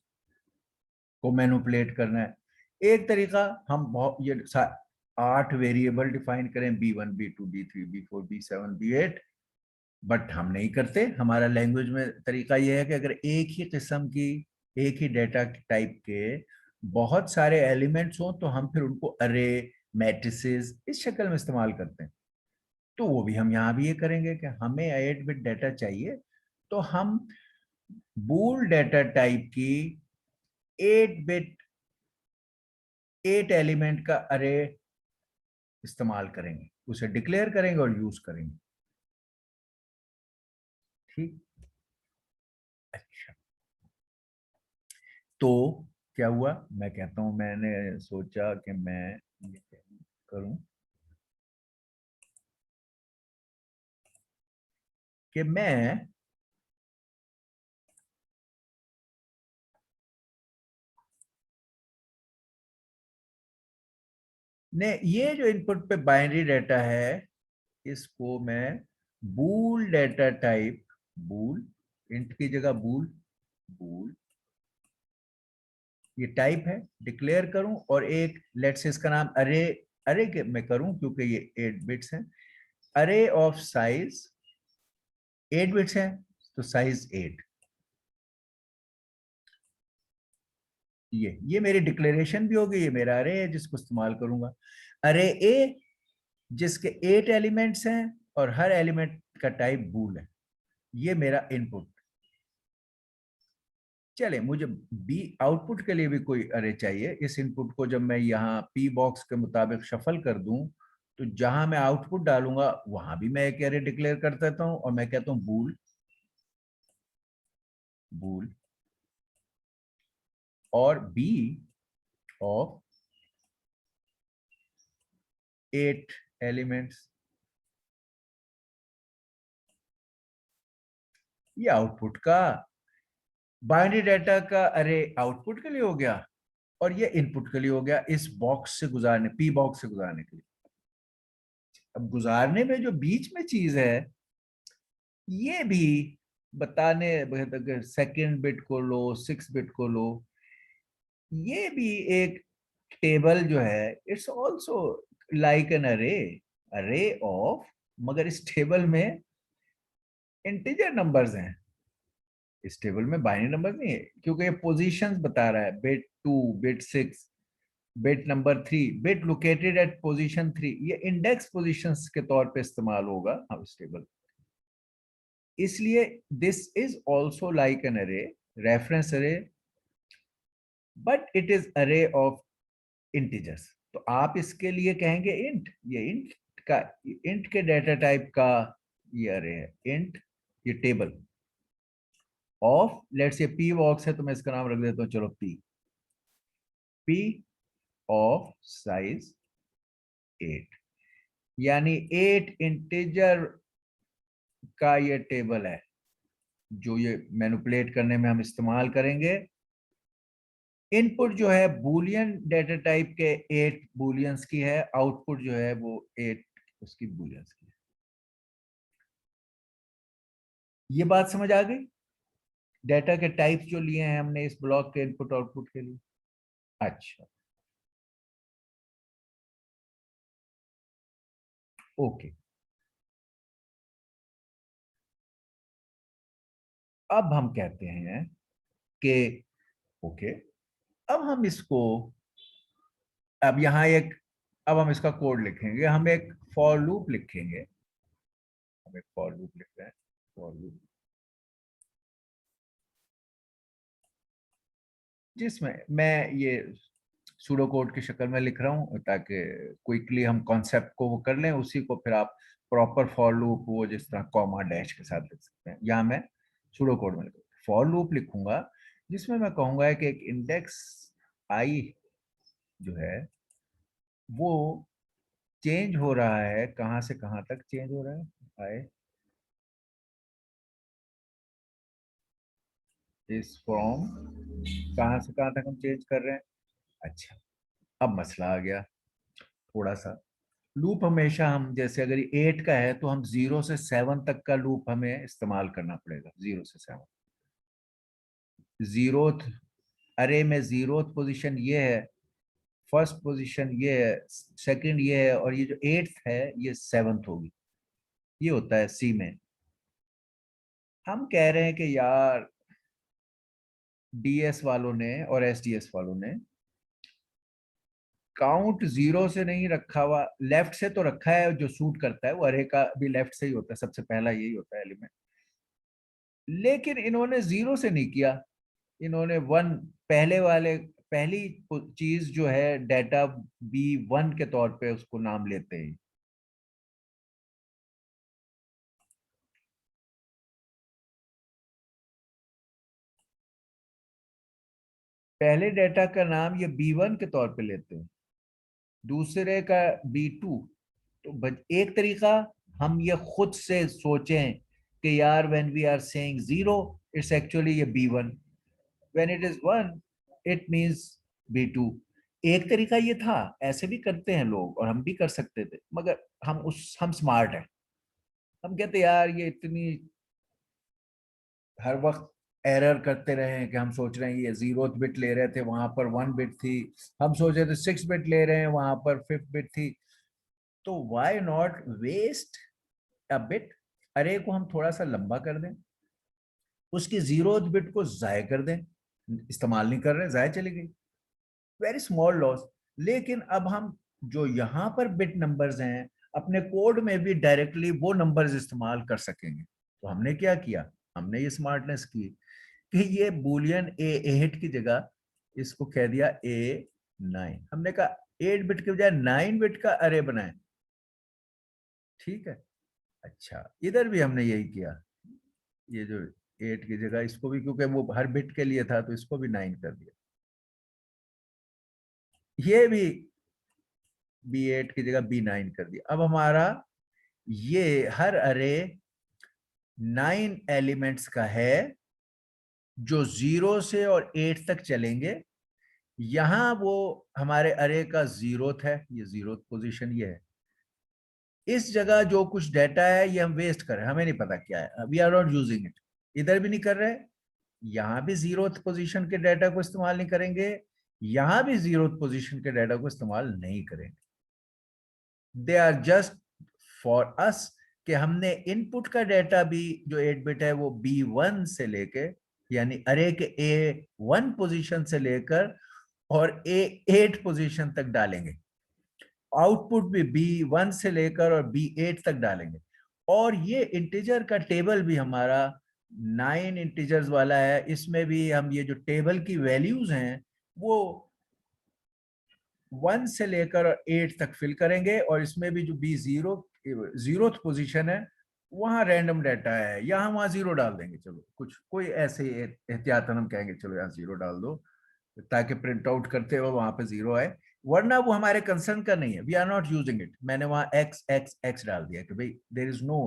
को मैनिपुलेट करना है। एक तरीका, हम बहुत ये 8 वेरिएबल डिफाइन करें, B1 B2 B3 B4 B7 B8, but हम नहीं करते। हमारा लैंग्वेज में तरीका यह है कि अगर एक ही किस्म की, एक ही डेटा टाइप के बहुत सारे एलिमेंट्स हों तो हम फिर उनको अरे, मैट्रिसेस इस शक्ल में इस्तेमाल करते हैं। तो वो भी हम यहाँ भी ये करेंगे कि हमें 8 बिट डेटा चाहिए, तो हम बूल डेटा टाइप की 8 बिट 8 एलिमेंट का अरे इस्तेमाल करेंगे, उसे डिक्लेयर करेंगे और यूज करेंगे। ठीक, अच्छा, तो क्या हुआ, मैं कहता हूं मैंने सोचा कि मैं ये करूं कि मैं ने ये जो इनपुट पे बाइनरी डाटा है, इसको मैं बूल डेटा टाइप, बूल इंट की जगह बूल, बूल ये टाइप है, डिक्लेयर करूं, और एक लेट्स से इसका नाम अरे, अरे के मैं करूं क्योंकि ये 8 बिट्स हैं, अरे ऑफ साइज 8 बिट्स है तो साइज 8। ये मेरी डिक्लेरेशन भी होगी, ये मेरा अरे है जिसको इस्तेमाल करूंगा। अरे ए जिसके 8 एलिमेंट्स हैं और हर एलिमेंट का टाइप बूल है, ये मेरा इनपुट। चले, मुझे बी आउटपुट के लिए भी कोई अरे चाहिए। इस इनपुट को जब मैं यहाँ पी बॉक्स के मुताबिक शफल कर दूं, तो जहां मैं आउटपुट डालूंगा वहां भी मैं एक अरे डिक्लेयर कर देता हूं और मैं कहता हूं बूल, बूल और बी ऑफ 8 एलिमेंट्स। ये आउटपुट का बाइनरी डाटा का अरे आउटपुट के लिए हो गया, और ये इनपुट के लिए हो गया, इस बॉक्स से गुजारने, पी बॉक्स से गुजारने के लिए। अब गुजारने में जो बीच में चीज है, ये भी बताने, अगर सेकंड बिट को लो, 6 बिट को लो, ये भी एक टेबल जो है, इट्स ऑल्सो लाइक एन अरे, अरे ऑफ, मगर इस टेबल में इंटीजर नंबर्स हैं, इस टेबल में बाइनरी नंबर नहीं है, क्योंकि ये पोजीशंस बता रहा है, bit 2 bit 6 bit number 3 bit located at position 3, ये इंडेक्स पोजीशंस के तौर पे इस्तेमाल होगा हम इस टेबल। इसलिए this is also like an अरे, रेफरेंस अरे, बट इट इज अरे ऑफ इंटीजर्स। तो आप इसके लिए कहेंगे इंट, ये इंट का, इंट के डेटा टाइप का ये अरे है, इंट ये table of, let's say P box है तो मैं इसका नाम रख देता हूं, चलो पी, पी ऑफ साइज 8, यानी 8 इंटीजर का ये टेबल है जो ये मैनिपुलेट करने में हम इस्तेमाल करेंगे। इनपुट जो है बूलियन डेटा टाइप के 8 बूलियंस की है, आउटपुट जो है वो 8 उसकी बूलियंस की है। ये बात समझ आ गई, डेटा के टाइप्स जो लिए हैं हमने इस ब्लॉक के इनपुट आउटपुट के लिए। अच्छा, ओके, अब हम कहते हैं कि ओके, अब हम इसको, अब यहाँ एक अब हम इसका कोड लिखेंगे, हम एक फॉर लूप लिखेंगे, हम एक फॉर लूप लिख रहे हैं, फॉर लूप जिसमें मैं ये सूडो कोड की शक्ल में लिख रहा हूँ ताकि क्विकली हम कॉन्सेप्ट को वो कर लें, उसी को फिर आप प्रॉपर फॉर लूप वो जिस तरह कॉमा डैश के साथ लिख सकते हैं। यहाँ मैं सूडो कोड में लिखूंगा, फॉर लूप लिखूंगा जिसमें मैं कहूंगा कि एक इंडेक्स आई जो है वो चेंज हो रहा है, कहाँ से कहाँ तक चेंज हो रहा है, आई इज फ्रॉम, कहाँ से कहाँ तक हम चेंज कर रहे हैं। अच्छा, अब मसला आ गया थोड़ा सा। लूप हमेशा हम जैसे अगर 8 का है तो हम 0 से 7 तक का लूप हमें इस्तेमाल करना पड़ेगा। 0 से 7, जीरोथ अरे में जीरोथ पोजीशन ये है, फर्स्ट पोजीशन ये है, सेकंड ये है, और ये जो 8th है ये 7th होगी। ये होता है सी में। हम कह रहे हैं कि यार डीएस वालों ने और एसडीएस वालों ने काउंट 0 से नहीं रखा हुआ, लेफ्ट से तो रखा है, जो सूट करता है वो अरे का भी लेफ्ट से ही होता है, सबसे पहला यही होता है एलिमेंट, लेकिन इन्होंने 0 से नहीं किया, इन्होंने 1 पहले वाले, पहली चीज जो है डेटा B1 के तौर पे उसको नाम लेते हैं। पहले डेटा का नाम ये B1 के तौर पे लेते हैं, दूसरे का B2। तो एक तरीका हम ये खुद से सोचें कि यार when we are saying 0 it's actually ये B1, when it is 1 it means B2। एक तरीका ये था, ऐसे भी करते हैं लोग और हम भी कर सकते थे, मगर हम स्मार्ट हैं। हम कहते यार ये इतनी हर वक्त एरर करते रहे हैं कि हम सोच रहे हैं ये 0th बिट ले रहे थे वहां पर 1 बिट थी, हम सोच रहे थे 6 बिट ले रहे हैं वहां पर 5th बिट थी। तो why not waste a bit, अरे को हम थोड़ा सा लंबा कर दें, उसकी 0th बिट को जाय कर दें, इस्तेमाल नहीं कर रहे, जाय चली गई, वेरी स्मॉल लॉस। लेकिन अब हम जो यहाँ पर बिट नंबर्स हैं अपने कोड में भी डायरेक्टली वो नंबर्स इस्तेमाल कर सकेंगे। तो हमने क्या किया, हमने ये स्मार्टनेस की कि ये बुलियन A8 की जगह इसको कह दिया A9। हमने कहा 8 बिट के बजाय 9 बिट का अरे बनाए, ठीक है। अच्छा, इधर भी हमने यही किया, ये जो 8 की जगह इसको भी, क्योंकि वो हर बिट के लिए था तो इसको भी 9 कर दिया। ये भी B8 की जगह B9 कर दिया। अब हमारा ये हर अरे 9 एलिमेंट्स का है जो 0 से और 8 तक चलेंगे। यहां वो हमारे अरे का 0th है, ये 0th पोजीशन ये है। इस जगह जो कुछ डाटा है ये हम वेस्ट कर रहे हैं, हमें नहीं पता क्या है, we are not using it. इधर भी नहीं कर रहे, यहां भी 0th पोजीशन के डाटा को इस्तेमाल नहीं करेंगे, यहां भी 0th पोजीशन के डाटा को इस्तेमाल नहीं करेंगे। They are just for us कि हमने इनपुट का डाटा भी जो 8 बिट है वो B1 से लेके, यानी अरे के A1 पोजीशन से लेकर और A8 पोजीशन तक डालेंगे, आउटपुट भी B1 से लेकर और B8 तक डालेंगे। और ये इंटीजर का टेबल भी हमारा 9 इंटीजर्स वाला है, इसमें भी हम ये जो टेबल की वैल्यूज हैं वो 1 से लेकर 8 तक फिल करेंगे, और इसमें भी जो B0 0th पोजीशन है वहां रैंडम डाटा है, यहाँ वहां 0 डाल देंगे, चलो कुछ कोई ऐसे एहतियातन हम कहेंगे चलो यहाँ 0 डाल दो ताकि प्रिंट आउट करते हो वहां पे 0 आए, वरना वो हमारे कंसर्न का नहीं है, we are not using it. मैंने वहां एक्स एक्स एक्स डाल दिया कि भाई there is no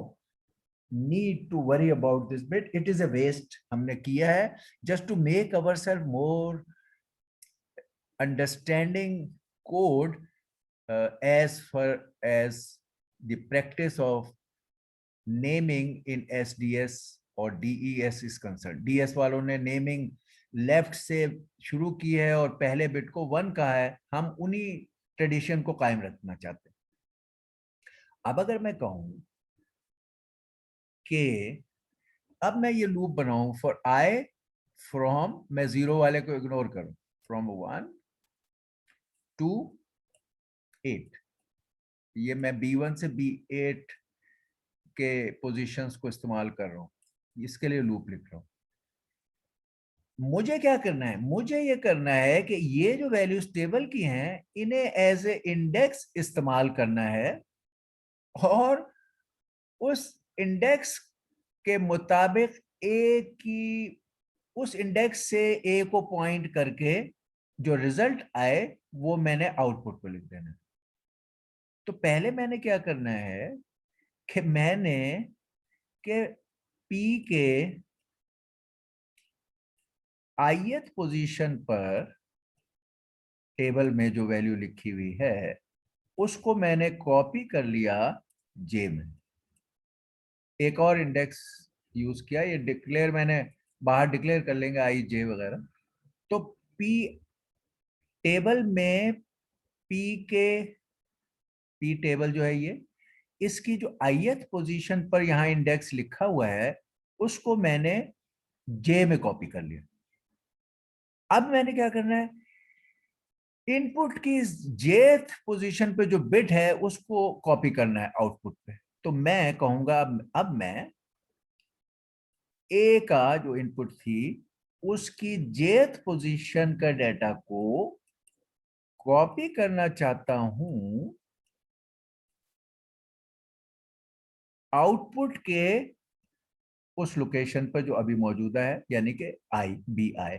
need to worry about this bit, it is a waste, हमने किया है just to make our self more understanding code as far as the practice of naming in SDS और DES is concerned। DS वालों ने नेमिंग लेफ्ट से शुरू की है और पहले बिट को 1 कहा है, हम उन्हीं ट्रेडिशन को कायम रखना चाहते हैं। अब अगर मैं कहूं कि अब मैं ये लूप बनाऊं फॉर आई फ्रॉम, मैं 0 वाले को इग्नोर करूं, फ्रॉम 1 to 8, ये मैं B1 से B8 के पोजीशंस को इस्तेमाल कर रहा हूँ, इसके लिए लूप लिख रहा हूँ। मुझे क्या करना है, मुझे ये करना है कि ये जो वैल्यूज टेबल की हैं इन्हें एज ए इंडेक्स इस्तेमाल करना है, और उस इंडेक्स के मुताबिक ए की, उस इंडेक्स से ए को पॉइंट करके जो रिजल्ट आए वो मैंने आउटपुट पे लिख देना है। तो पहले मैंने क्या करना है कि मैंने के पी के ith पोजीशन पर टेबल में जो वैल्यू लिखी हुई है उसको मैंने कॉपी कर लिया जे में, एक और इंडेक्स यूज किया, ये डिक्लेयर मैंने बाहर डिक्लेयर कर लेंगे आई जे वगैरह। तो पी टेबल में पी के पी टेबल जो है ये, इसकी जो ith पोजीशन पर यहां इंडेक्स लिखा हुआ है उसको मैंने जे में कॉपी कर लिया। अब मैंने क्या करना है, इनपुट की जेथ पोजीशन पे जो बिट है उसको कॉपी करना है आउटपुट पे। तो मैं कहूंगा अब मैं ए का जो इनपुट थी उसकी जेथ पोजीशन का डाटा को कॉपी करना चाहता हूं आउटपुट के उस लोकेशन पर जो अभी मौजूदा है, यानी कि आई बी आई।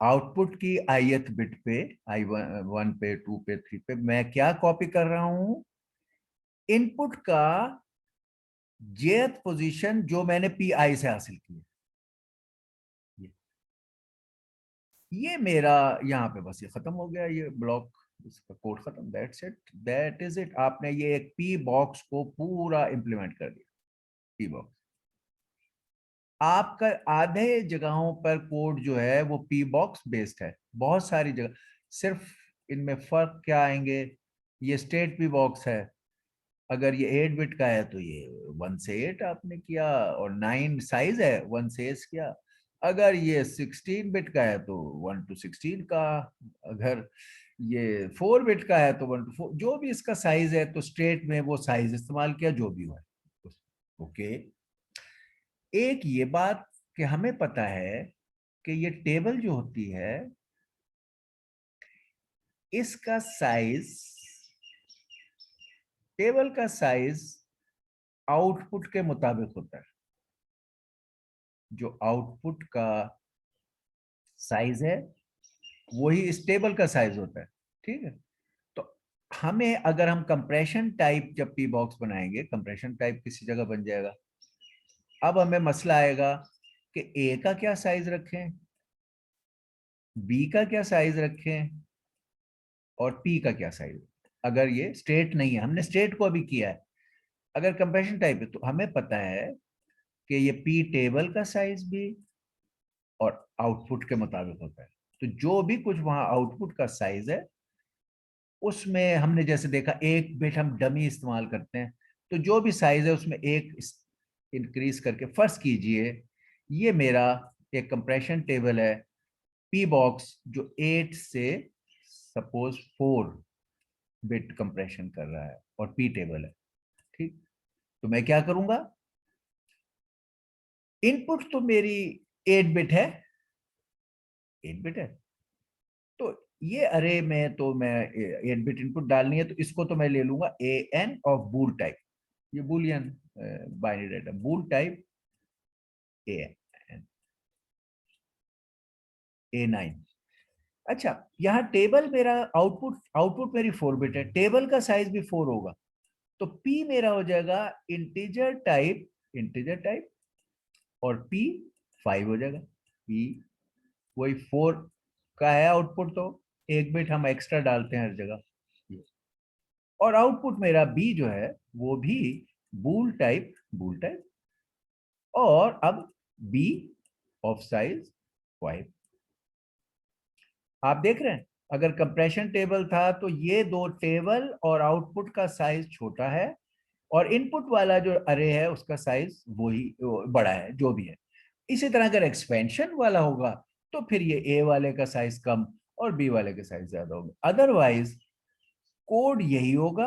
आउटपुट की ith बिट पे I1 पे 2 पे 3 पे मैं क्या कॉपी कर रहा हूं, इनपुट का jth पोजीशन जो मैंने PI से हासिल की है। ये मेरा यहाँ पे बस ये खत्म हो गया, ये ब्लॉक, इसका कोड खत्म, that's it, that is it. आपने ये एक पी बॉक्स को पूरा इंप्लीमेंट कर दिया। पी बॉक्स आपका आधे जगहों पर कोड जो है वो पी बॉक्स बेस्ड है, बहुत सारी जगह। सिर्फ इनमें फर्क क्या आएंगे, ये स्टेट पी बॉक्स है, अगर ये 8 बिट का है तो ये 1 से 8 आपने किया, और 9 साइज है 1 से 8 किया। अगर ये 16 बिट का है तो 1 to 16 का, अगर ये 4 बिट का है तो 1 to 4, जो भी इसका साइज है तो स्ट्रेट में वो साइज इस्तेमाल किया जो भी हुआ है। ओके, एक ये बात कि हमें पता है कि ये टेबल जो होती है इसका साइज, टेबल का साइज आउटपुट के मुताबिक होता है। जो आउटपुट का साइज है वही इस टेबल का साइज होता है, ठीक है। तो हमें, अगर हम कंप्रेशन टाइप जब पी बॉक्स बनाएंगे, कंप्रेशन टाइप किसी जगह बन जाएगा, अब हमें मसला आएगा कि ए का क्या साइज रखें, बी का क्या साइज रखें, और पी का क्या साइज। अगर ये स्टेट नहीं है, हमने स्टेट को अभी किया है, अगर कंप्रेशन टाइप है तो हमें पता है कि ये पी टेबल का साइज भी और आउटपुट के मुताबिक होता है। तो जो भी कुछ वहां आउटपुट का साइज है उसमें हमने जैसे देखा एक बिट हम डमी इस्तेमाल करते हैं, तो जो भी साइज है उसमें एक इंक्रीज करके, फर्ज कीजिए ये मेरा एक कंप्रेशन टेबल है पी बॉक्स जो 8 से सपोज 4 बिट कंप्रेशन कर रहा है और पी टेबल है, ठीक। तो मैं क्या करूंगा, इनपुट तो मेरी 8 बिट है, 8 बिट है, तो ये अरे में तो मैं 8 बिट इनपुट डालनी है, तो इसको तो मैं ले लूंगा A N of bool type, ये boolean binary data bool type A N A9। अच्छा, यहाँ टेबल मेरा आउटपुट, आउटपुट मेरी 4 बिट है, टेबल का साइज भी 4 होगा, तो P मेरा हो जाएगा इंटीजर टाइप, इंटीजर टाइप, और P 5 हो जाएगा। P वही 4 का है आउटपुट, तो एक बिट हम एक्स्ट्रा डालते हैं हर जगह, और आउटपुट मेरा B जो है वो भी बूल टाइप, बूल टाइप, और अब B ऑफ साइज 5। आप देख रहे हैं, अगर कंप्रेशन टेबल था तो ये दो टेबल और आउटपुट का साइज छोटा है, और इनपुट वाला जो अरे है उसका साइज वही बड़ा है जो भी है। इसी तरह अगर एक्सपेंशन वाला होगा तो फिर ये ए वाले का साइज कम और बी वाले के साइज ज्यादा होंगे। अदरवाइज कोड यही होगा,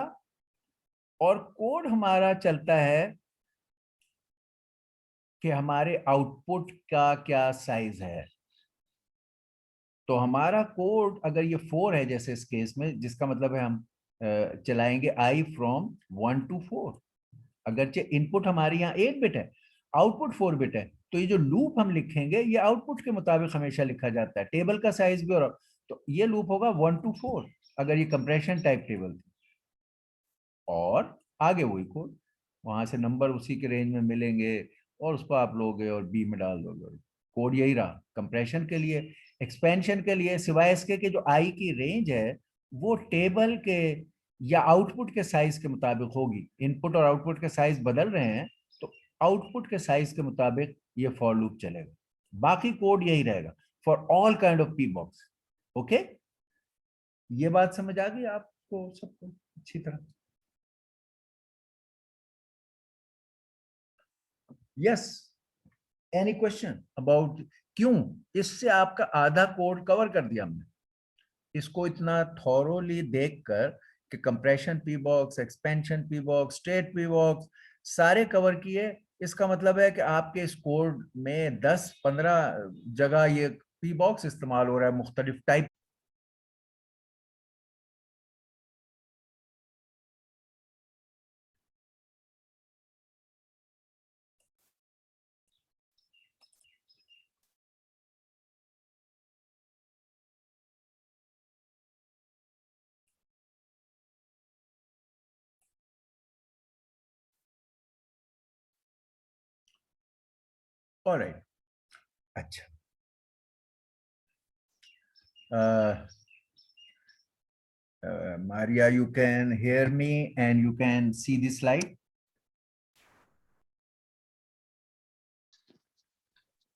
और कोड हमारा चलता है कि हमारे आउटपुट का क्या साइज है। तो हमारा कोड अगर ये 4 है जैसे इस केस में, जिसका मतलब है हम चलाएंगे आई फ्रॉम 1 to 4। अगरचे इनपुट हमारे यहाँ 8 बिट है, आउटपुट 4 बिट है, तो ये जो लूप हम लिखेंगे ये आउटपुट के मुताबिक हमेशा लिखा जाता है, टेबल का साइज भी। और तो ये लूप होगा 1 to 4 अगर ये कंप्रेशन टाइप टेबल थी। और आगे वही कोड, वहां से नंबर उसी के रेंज में मिलेंगे और उसको आप लोगे और बी में डाल दोगे। कोड यही रहा कंप्रेशन के लिए। एक्सपेंशन के लिए सिवाय इसके कि जो आई की रेंज है वो टेबल के या आउटपुट के साइज के मुताबिक होगी। इनपुट और आउटपुट के साइज बदल रहे हैं तो आउटपुट के साइज के मुताबिक ये फॉर लूप चलेगा। बाकी कोड यही रहेगा for all kind of P box. Okay, ये बात समझ आ गई आपको सबको अच्छी तरह? Yes, any question about? क्यों? इससे आपका आधा कोड कवर कर दिया हमने, इसको इतना थॉरोली देखकर कि compression P box, expansion P box, state P box सारे कवर किए। इसका मतलब है कि आपके इस कोड में 10-15 जगह ये पी बॉक्स इस्तेमाल हो रहा है मुख्तलिफ टाइप। ऑलराइट, अच्छा। Maria, you can hear me and you can see the slide?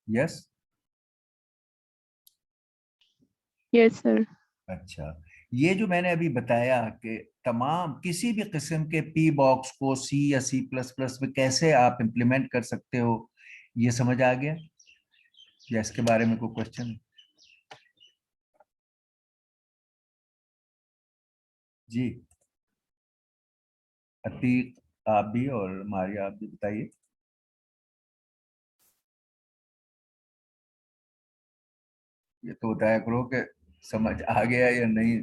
Yes? Yes sir. अच्छा, ये जो मैंने अभी बताया कि तमाम किसी भी किस्म के पी बॉक्स को सी या सी प्लस प्लस में कैसे आप इंप्लीमेंट कर सकते हो, ये समझ आ गया या इसके बारे में कोई क्वेश्चन? जी, अतीक आप भी और मारिया आप भी बताइए। ये तो बताया करो कि समझ आ गया या नहीं।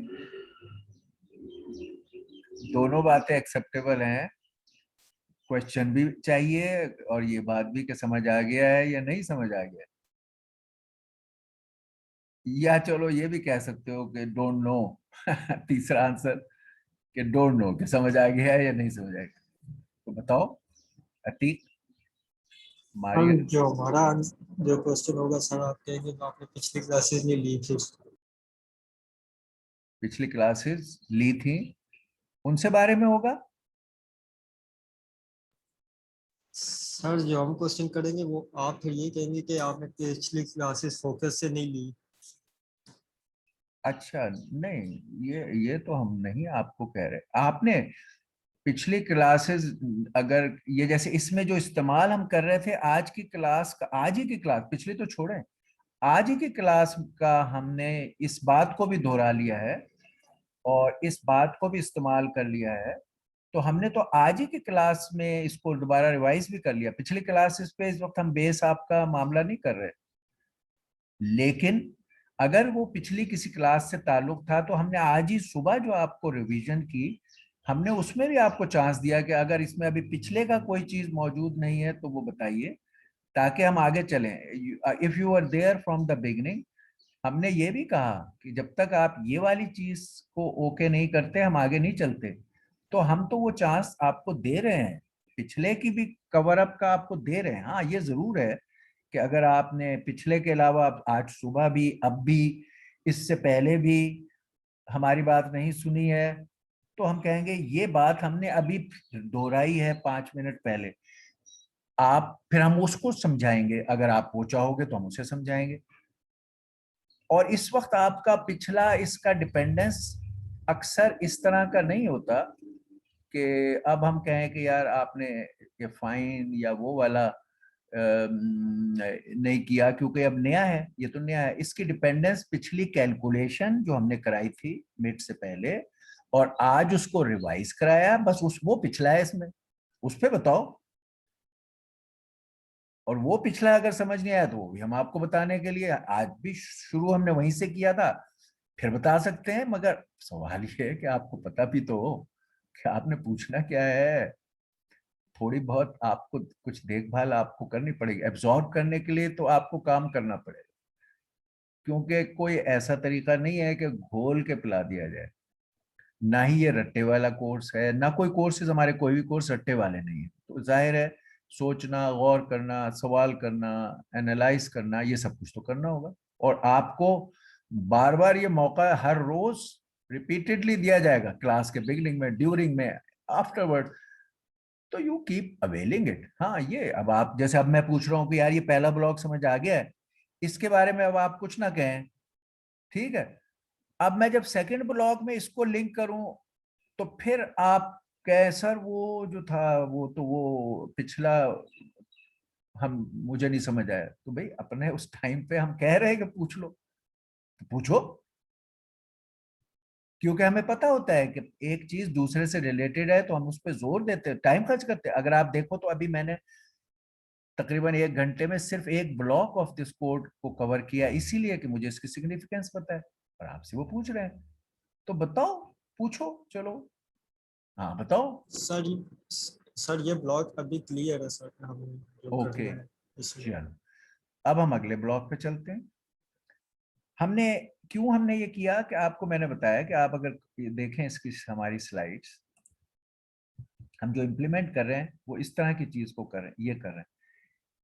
दोनों बातें एक्सेप्टेबल हैं, क्वेश्चन भी चाहिए और ये बात भी कि समझ आ गया है या नहीं समझ आ गया। या चलो ये भी कह सकते हो कि डोंट नो तीसरा आंसर कि डोंट नो कि समझ आ गया है या नहीं समझ आ गया। तो बताओ अतीक, हम मारिया। जो हमारा जो क्वेश्चन होगा सर, आप कहेंगे जो आपने पिछली क्लासेस में ली थी। पिछली क्लासेस ली थी उनसे बारे में होगा। सर जो हम क्वेश्चन करेंगे वो आप फिर ये कहेंगे कि आपने पिछली क्लासेस फोकस से नहीं ली। अच्छा नहीं, ये तो हम नहीं आपको कह रहे। आपने पिछली क्लासेस, अगर ये जैसे इसमें जो इस्तेमाल हम कर रहे थे आज की क्लास का, आज ही की क्लास, पिछली तो छोड़ें, आज ही की क्लास का हमने इस बात को भी दोहरा लिया है और इस बात को भी इस्तेमाल कर लिया है। तो हमने तो आज ही की क्लास में इसको दोबारा रिवाइज भी कर लिया। पिछली क्लासेस पे इस वक्त हम बेस आपका मामला नहीं कर रहे, लेकिन अगर वो पिछली किसी क्लास से ताल्लुक था तो हमने आज ही सुबह जो आपको रिवीजन की, हमने उसमें भी आपको चांस दिया कि अगर इसमें अभी पिछले का कोई चीज मौजूद नहीं है तो वो बताइए ताकि हम आगे चलें। If you are there from the beginning, हमने ये भी कहा कि जब तक आप ये वाली चीज को ओके नहीं करते हम आगे नहीं चलते। तो हम तो वो चांस आपको दे रहे हैं, पिछले की भी कवर अप का आपको दे रहे हैं। हाँ ये जरूर है कि अगर आपने पिछले के अलावा आज सुबह भी, अब भी, इससे पहले भी हमारी बात नहीं सुनी है तो हम कहेंगे ये बात हमने अभी दोहराई है 5 मिनट पहले। आप फिर हम उसको समझाएंगे, अगर आप वो चाहोगे तो हम उसे समझाएंगे। और इस वक्त आपका पिछला इसका डिपेंडेंस अक्सर इस तरह का नहीं होता कि अब हम कहें कि यार आपने ये फाइन या वो वाला नहीं किया क्योंकि अब नया है, ये तो नया है। इसकी डिपेंडेंस पिछली कैलकुलेशन जो हमने कराई थी मिड से पहले और आज उसको रिवाइज कराया, बस उस वो पिछला है इसमें, उस पे बताओ। और वो पिछला अगर समझ नहीं आया तो वो भी हम आपको बताने के लिए, आज भी शुरू हमने वहीं से किया था, फिर बता सकते हैं। मगर सवाल ये है कि आपको पता भी तो हो कि आपने पूछना क्या है। थोड़ी बहुत आपको कुछ देखभाल आपको करनी पड़ेगी, एब्जॉर्ब करने के लिए तो आपको काम करना पड़ेगा, क्योंकि कोई ऐसा तरीका नहीं है कि घोल के पिला दिया जाए। ना ही ये रट्टे वाला कोर्स है, ना कोई कोर्सेज हमारे, कोई भी कोर्स रट्टे वाले नहीं है। तो जाहिर है सोचना, गौर करना, सवाल करना, एनालाइज करना, ये सब कुछ तो करना होगा। और आपको बार बार ये मौका हर रोज रिपीटेडली दिया जाएगा, क्लास के बिगनिंग में, ड्यूरिंग में, आफ्टरवर्ड। तो यू कीप अवेलिंग इट। हाँ, ये अब आप जैसे अब मैं पूछ रहा हूँ कि यार ये पहला ब्लॉक समझ आ गया है, इसके बारे में अब आप कुछ ना कहें, ठीक है। अब मैं जब सेकंड ब्लॉक में इसको लिंक करूं तो फिर आप कहें सर वो जो था वो तो वो पिछला हम मुझे नहीं समझ आया। तो भाई अपने उस टाइम पे हम कह रहे हैं कि पूछ लो, तो पूछो, क्योंकि हमें पता होता है कि एक चीज दूसरे से रिलेटेड है तो हम उस पर जोर देते हैं, टाइम खर्च करते हैं। अगर आप देखो तो अभी मैंने तकरीबन 1 घंटे में सिर्फ एक ब्लॉक ऑफ दिस कोड को कवर किया, इसीलिए कि मुझे इसकी सिग्निफिकेंस पता है और आपसे वो पूछ रहे हैं। तो बताओ, पूछो, चलो। हाँ बताओ। सर सर ये ब्लॉग अभी क्लियर है सर, हमें जो ओके, करना है इसलिए। चलो अब हम अगले ब्लॉक पे चलते हैं। हमने हमने ये किया कि आपको मैंने बताया कि आप अगर ये देखें इसकी हमारी स्लाइड्स, हम जो इम्प्लीमेंट कर रहे हैं वो इस तरह की चीज को कर रहे हैं, ये कर रहे हैं।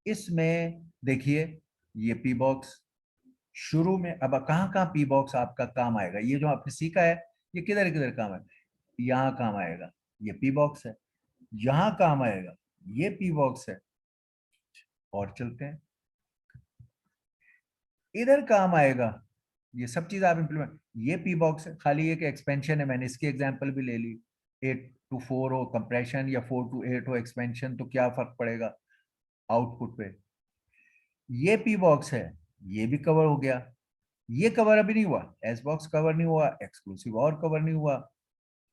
इसमें देखिए ये पी बॉक्स शुरू में, अब कहाँ कहाँ पी बॉक्स आपका काम आएगा, ये जो आपने सीखा है ये किधर किधर काम है, यहाँ काम आएगा, ये पी बॉक्स है। यहाँ काम आएगा, ये पी बॉक्स है। और चलते हैं, इधर काम आएगा, ये सब चीज आप इंप्लीमेंट, ये पी बॉक्स है, खाली एक एक्सपेंशन है, मैंने इसकी एग्जांपल भी ले ली। 8 to 4 हो कंप्रेशन या 4 to 8 हो एक्सपेंशन, तो क्या फर्क पड़ेगा आउटपुट पे। ये पी बॉक्स है, ये भी कवर हो गया। ये कवर अभी नहीं हुआ, एस बॉक्स कवर नहीं हुआ, एक्सक्लूसिव और कवर नहीं हुआ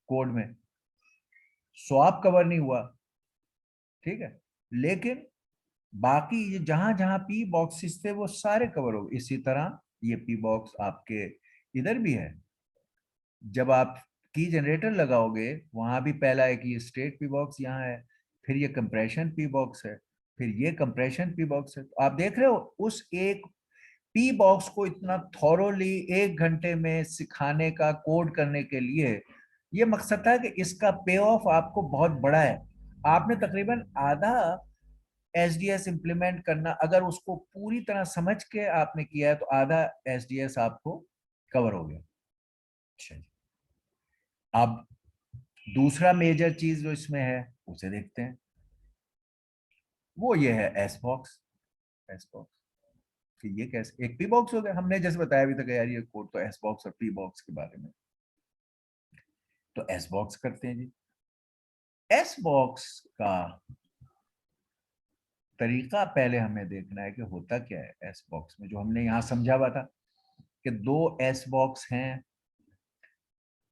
कोड में, स्वैप कवर नहीं हुआ, ठीक है। लेकिन बाकी ये जहां जहां पी बॉक्सेस थे वो सारे कवर हो गए। इसी तरह ये पी बॉक्स आपके इधर भी है। जब आप की जनरेटर लगाओगे वहां भी पहला है कि ये स्टेट पी बॉक्स यहाँ है, फिर ये कंप्रेशन पी बॉक्स है, फिर ये कंप्रेशन पी बॉक्स है। तो आप देख रहे हो उस एक पी बॉक्स को इतना थॉरोली 1 घंटे में सिखाने का, कोड करने के लिए ये मकसद था कि इसका पे ऑफ आपको बहुत बड़ा है। आपने तकरीबन आधा एसडीएस इंप्लीमेंट करना, अगर उसको पूरी तरह समझ के आपने किया है तो आधा एसडीएस आपको कवर हो गया। अच्छा जी, अब दूसरा मेजर चीज जो इसमें है उसे देखते हैं। वो ये है एस बॉक्स। एस बॉक्स कि ये कैसे एक पी बॉक्स हो गया, हमने जैसे बताया भी था कि यार ये कोड तो एस बॉक्स और पी बॉक्स के बारे में। तो एस बॉक्स करते हैं जी। एस बॉक्स का तरीका पहले हमें देखना है कि होता क्या है एस बॉक्स में, जो हमने यहाँ समझा हुआ था कि 2 एस बॉक्स हैं।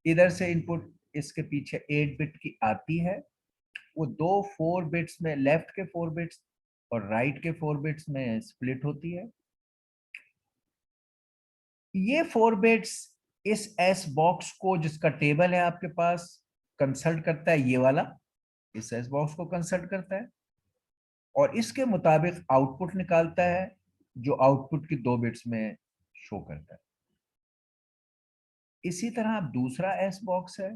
इधर से इनपुट इसके पीछे 8 बिट की आती है, वो 2 4 बिट्स में, लेफ्ट के 4 बिट्स और राइट के 4 बिट्स में स्प्लिट होती है। ये 4 बिट्स इस एस बॉक्स को, जिसका टेबल है आपके पास, कंसल्ट करता है, ये वाला इस एस बॉक्स को कंसल्ट करता है और इसके मुताबिक आउटपुट निकालता है, जो आउटपुट की 2 बिट्स में शो करता है। इसी तरह दूसरा एस बॉक्स है,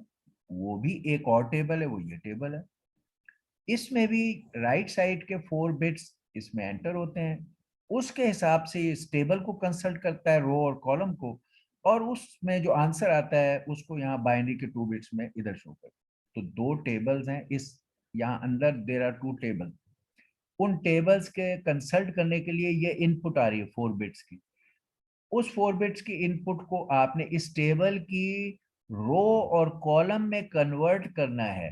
वो भी एक और टेबल है, वो ये टेबल है। इसमें भी राइट साइड के 4 बिट्स इसमें एंटर होते हैं, उसके हिसाब से इस टेबल को कंसल्ट करता है, रो और कॉलम को, और उसमें जो आंसर आता है उसको यहाँ बाइनरी के 2 बिट्स में इधर शो कर। तो 2 टेबल्स हैं इस, यहाँ अंदर देयर आर 2 टेबल। उन टेबल्स के कंसल्ट करने के लिए ये इनपुट आ रही है 4 बिट्स की। उस 4 बिट्स की इनपुट को आपने इस टेबल की रो और कॉलम में कन्वर्ट करना है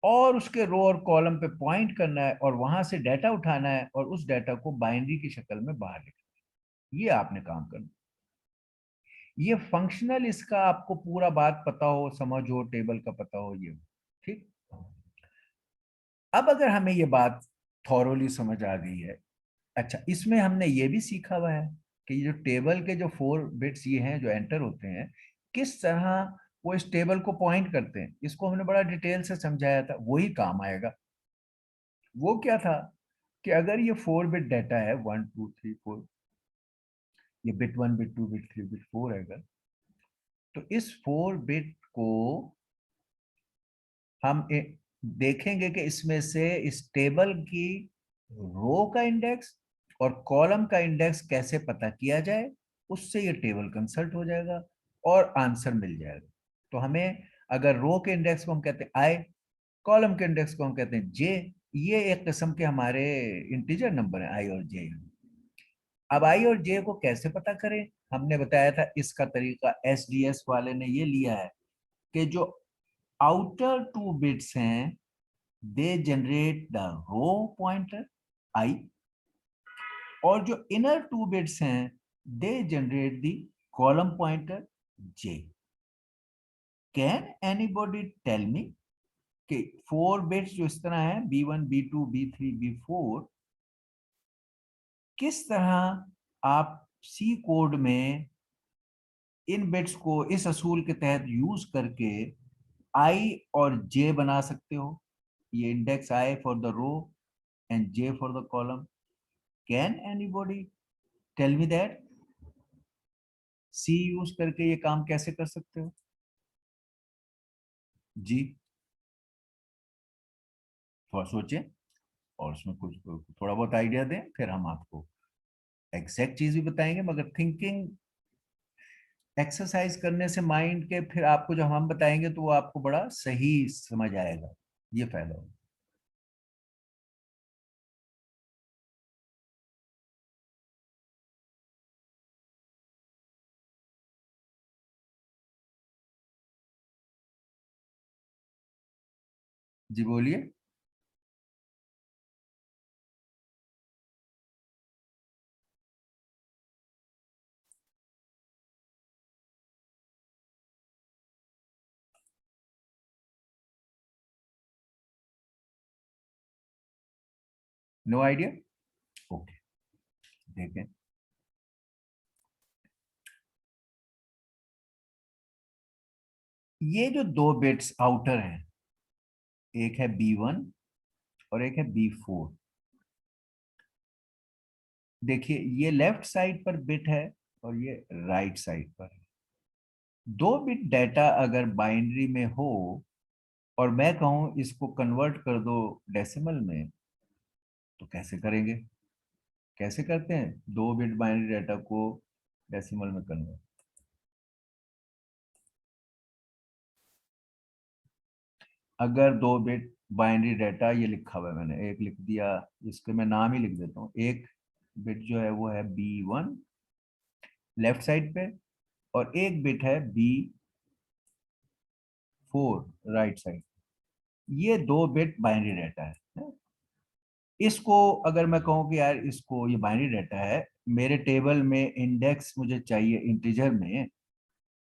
और उसके रो और कॉलम पे पॉइंट करना है और वहां से डाटा उठाना है और उस डाटा को बाइनरी की शक्ल में बाहर लिखना है। ये आपने काम करना। ये फंक्शनल, इसका आपको पूरा बात पता हो, समझ हो, टेबल का पता हो, ये ठीक। अब अगर हमें ये बात थॉरोली समझ आ गई है, अच्छा इसमें हमने ये भी सीखा हुआ है कि ये जो टेबल के जो 4 बिट्स ये हैं जो एंटर होते हैं, किस तरह वो इस टेबल को पॉइंट करते हैं, इसको हमने बड़ा डिटेल से समझाया था, वही काम आएगा। वो क्या था कि अगर ये 4 बिट डाटा है, 1 2 3 4, ये बिट 1 बिट 2 बिट 3 बिट 4 है अगर, तो इस 4 बिट को हम देखेंगे कि इसमें से इस टेबल की रो का इंडेक्स और कॉलम का इंडेक्स कैसे पता किया जाए, उससे ये टेबल कंसल्ट हो जाएगा और आंसर मिल जाएगा। तो हमें अगर रो के इंडेक्स को हम कहते हैं आई, कॉलम के इंडेक्स को हम कहते हैं जे, ये एक किस्म के हमारे इंटीजर नंबर है आई और जे। अब आई और जे को कैसे पता करें, हमने बताया था इसका तरीका एसडीएस वाले ने ये लिया है कि जो आउटर 2 बिट्स हैं they generate the row pointer I, और जो इनर 2 बिट्स हैं they generate the column pointer J. Can anybody tell me कि 4 बिट्स जो इस तरह है B1 B2 B3 B4, किस तरह आप सी कोड में इन बिट्स को इस असूल के तहत यूज करके आई और जे बना सकते हो। ये index I for the row and J for the column. Can anybody tell me that C use करके ये काम कैसे कर सकते हो जी? थोड़ा सोचें और उसमें कुछ थोड़ा बहुत आइडिया दें, फिर हम आपको एग्जैक्ट चीज भी बताएंगे, मगर थिंकिंग एक्सरसाइज करने से माइंड के फिर आपको जब हम बताएंगे तो वो आपको बड़ा सही समझ आएगा, ये फायदा होगा। जी बोलिए। नो आइडिया, ओके देखें। ये जो 2 बिट्स आउटर हैं, एक है B1 और एक है B4। देखिए ये लेफ्ट साइड पर बिट है और ये राइट साइड पर है। 2 बिट डाटा अगर बाइनरी में हो और मैं कहूं इसको कन्वर्ट कर दो डेसिमल में, तो कैसे करेंगे? कैसे करते हैं 2 बिट बाइनरी डाटा को डेसिमल में कन्वर्ट? अगर 2 बिट बाइनरी डाटा, ये लिखा हुआ है मैंने, एक लिख दिया, इसके मैं नाम ही लिख देता हूँ। एक बिट जो है वो है B1 लेफ्ट साइड पे और एक बिट है B4 राइट साइड। ये 2 बिट बाइनरी डाटा है। इसको अगर मैं कहूँ कि यार इसको, ये बाइनरी डाटा है, मेरे टेबल में इंडेक्स मुझे चाहिए इंटीजर में,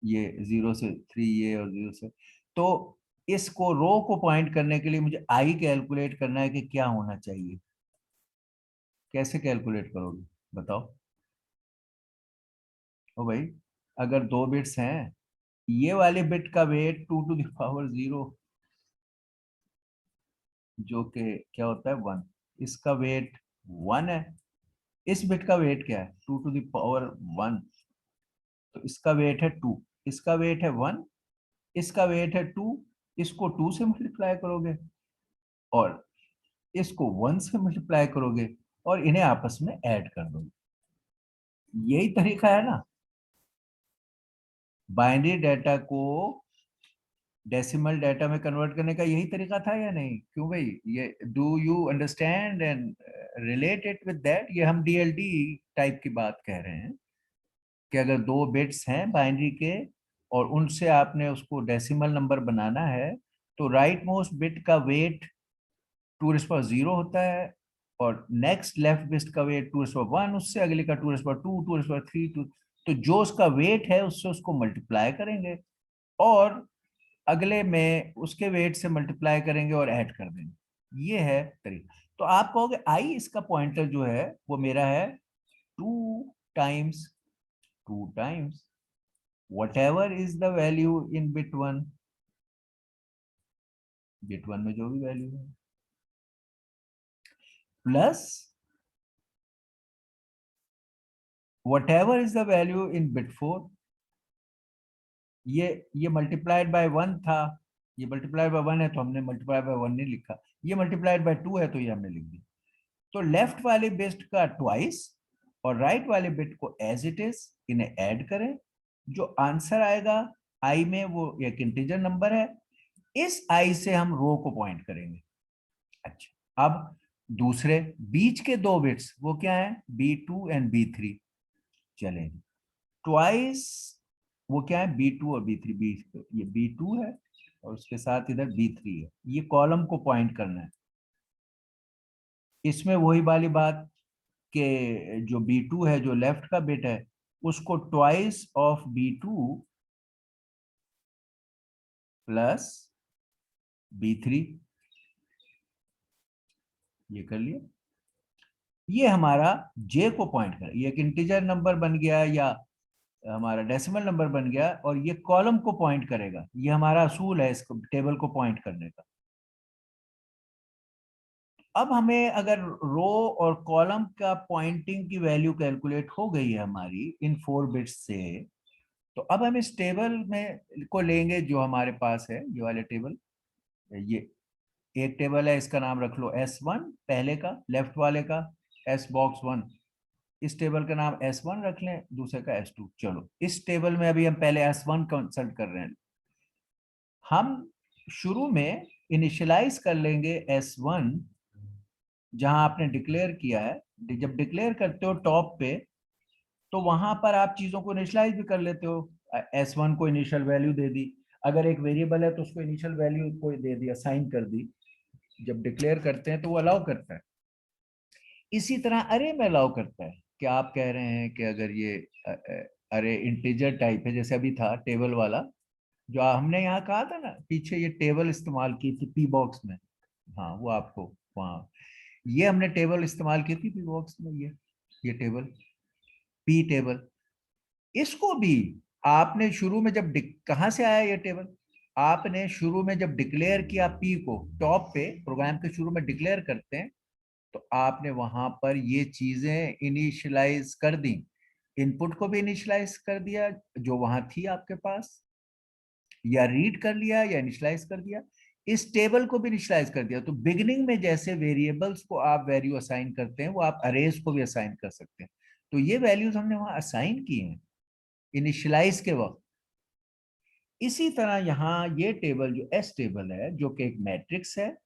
ये 0 से 3 ये और 0 से, तो इसको रो को पॉइंट करने के लिए मुझे आई कैलकुलेट करना है कि क्या होना चाहिए। कैसे कैलकुलेट करोगे बताओ? ओ भाई, अगर 2 बिट्स हैं, ये वाले बिट का वेट 2 टू द पावर 0, जो कि क्या होता है 1, इसका वेट 1 है। इस बिट का वेट क्या है 2 टू द पावर 1, तो इसका वेट है 2, इसका वेट है 1, इसका वेट है 2। इसको 2 से मल्टीप्लाई करोगे और इसको 1 से मल्टीप्लाई करोगे और इन्हें आपस में ऐड कर दोगे। यही तरीका है ना बाइनरी डाटा को डेसिमल डाटा में कन्वर्ट करने का? यही तरीका था या नहीं? क्यों भाई, ये do you understand and relate it with that? ये हम डीएलडी टाइप की बात कह रहे हैं कि अगर 2 बिट्स हैं बाइनरी के और उनसे आपने उसको डेसिमल नंबर बनाना है, तो राइट मोस्ट बिट का वेट 2^0 होता है, और नेक्स्ट लेफ्ट बिट का वेट 2^1, उससे अगले का 2^2, 2^3, तो जो उसका वेट है उससे उसको मल्टीप्लाई करेंगे, और अगले में उसके वेट से मल्टीप्लाई करेंगे और ऐड कर देंगे। ये है तरीका। तो आप कहोगे आई इसका पॉइंटर जो है वो मेरा है 2 times whatever is the value in bit 1, bit 1 में जो भी वैल्यू है, plus whatever is the value in bit 4, ये मल्टीप्लाइड बाय 1 था, ये मल्टीप्लाइड बाय 1 है तो हमने मल्टीप्लाइड बाय 1 नहीं लिखा, ये मल्टीप्लाइड बाय 2 है तो ये हमने लिख दिया। तो लेफ्ट वाले बिट का ट्वाइस और राइट वाले बिट को एज इट इज इन्हें ऐड करें, जो आंसर आएगा आई में वो एक इंटीजर नंबर है, इस आई से हम रो को पॉइंट करेंगे। अच्छा, अब दूसरे बीच के दो बिट्स वो क्या है, B2 एंड B3, चलें ट्वाइस वो क्या है, B2 और B3, ये B2 है और उसके साथ इधर B3 है, ये कॉलम को पॉइंट करना है। इसमें वही वाली बात कि जो B2 है, जो लेफ्ट का बिट है, उसको twice of B2 plus B3, ये कर लिया। ये हमारा J को पॉइंट कर, ये एक इंटीजर नंबर बन गया या हमारा डेसिमल नंबर बन गया, और ये कॉलम को पॉइंट करेगा। ये हमारा असूल है इसको टेबल को पॉइंट करने का। अब हमें अगर रो और कॉलम का पॉइंटिंग की वैल्यू कैलकुलेट हो गई है हमारी इन 4 बिट्स से, तो अब हम इस टेबल में को लेंगे जो हमारे पास है, ये वाले टेबल, ये एक टेबल है, इसका नाम रख लो S1 पहले का, लेफ्ट वाले का S box 1, इस टेबल का नाम S1 रख लें, दूसरे का S2। चलो इस टेबल में अभी हम पहले S1 कंसल्ट कर रहे हैं। हम शुरू में इनिशियलाइज कर लेंगे S1 जहां आपने डिक्लेयर किया है। जब डिक्लेयर करते हो टॉप पे, तो वहां पर आप चीजों को इनिशियलाइज भी कर लेते हो। S1 को इनिशियल वैल्यू दे दी, अगर एक वेरिएबल है तो उसको इनिशियल वैल्यू कोई दे दी, असाइन कर दी। जब डिक्लेयर करते हैं तो वो अलाउ करता है। इसी तरह अरे में अलाउ करता है कि आप कह रहे हैं कि अगर ये अरे इंटीजर टाइप है, जैसे अभी था टेबल वाला जो हमने यहाँ कहा था ना पीछे, ये टेबल इस्तेमाल की थी पी बॉक्स में, हाँ वो आपको वहाँ, ये हमने टेबल इस्तेमाल की थी पी बॉक्स में, ये टेबल पी टेबल, इसको भी आपने शुरू में जब कहाँ से आया ये टेबल, आपने शुरू में जब डिक्लेयर किया पी को, टॉप पे प्रोग्राम के शुरू में डिक्लेयर करते हैं, तो आपने वहां पर ये चीजें इनिशियलाइज कर दी, इनपुट को भी इनिशियलाइज कर दिया जो वहां थी आपके पास, या रीड कर लिया या इनिशियलाइज कर दिया, इस टेबल को भी इनिशियलाइज कर दिया। तो बिगिनिंग में जैसे वेरिएबल्स को आप वैल्यू असाइन करते हैं, वो आप अरेज को भी असाइन कर सकते हैं। तो ये वैल्यूज हमने वहां असाइन की हैं इनिशियलाइज के वक्त। इसी तरह यहाँ ये टेबल जो एस टेबल है, जो कि एक मैट्रिक्स है,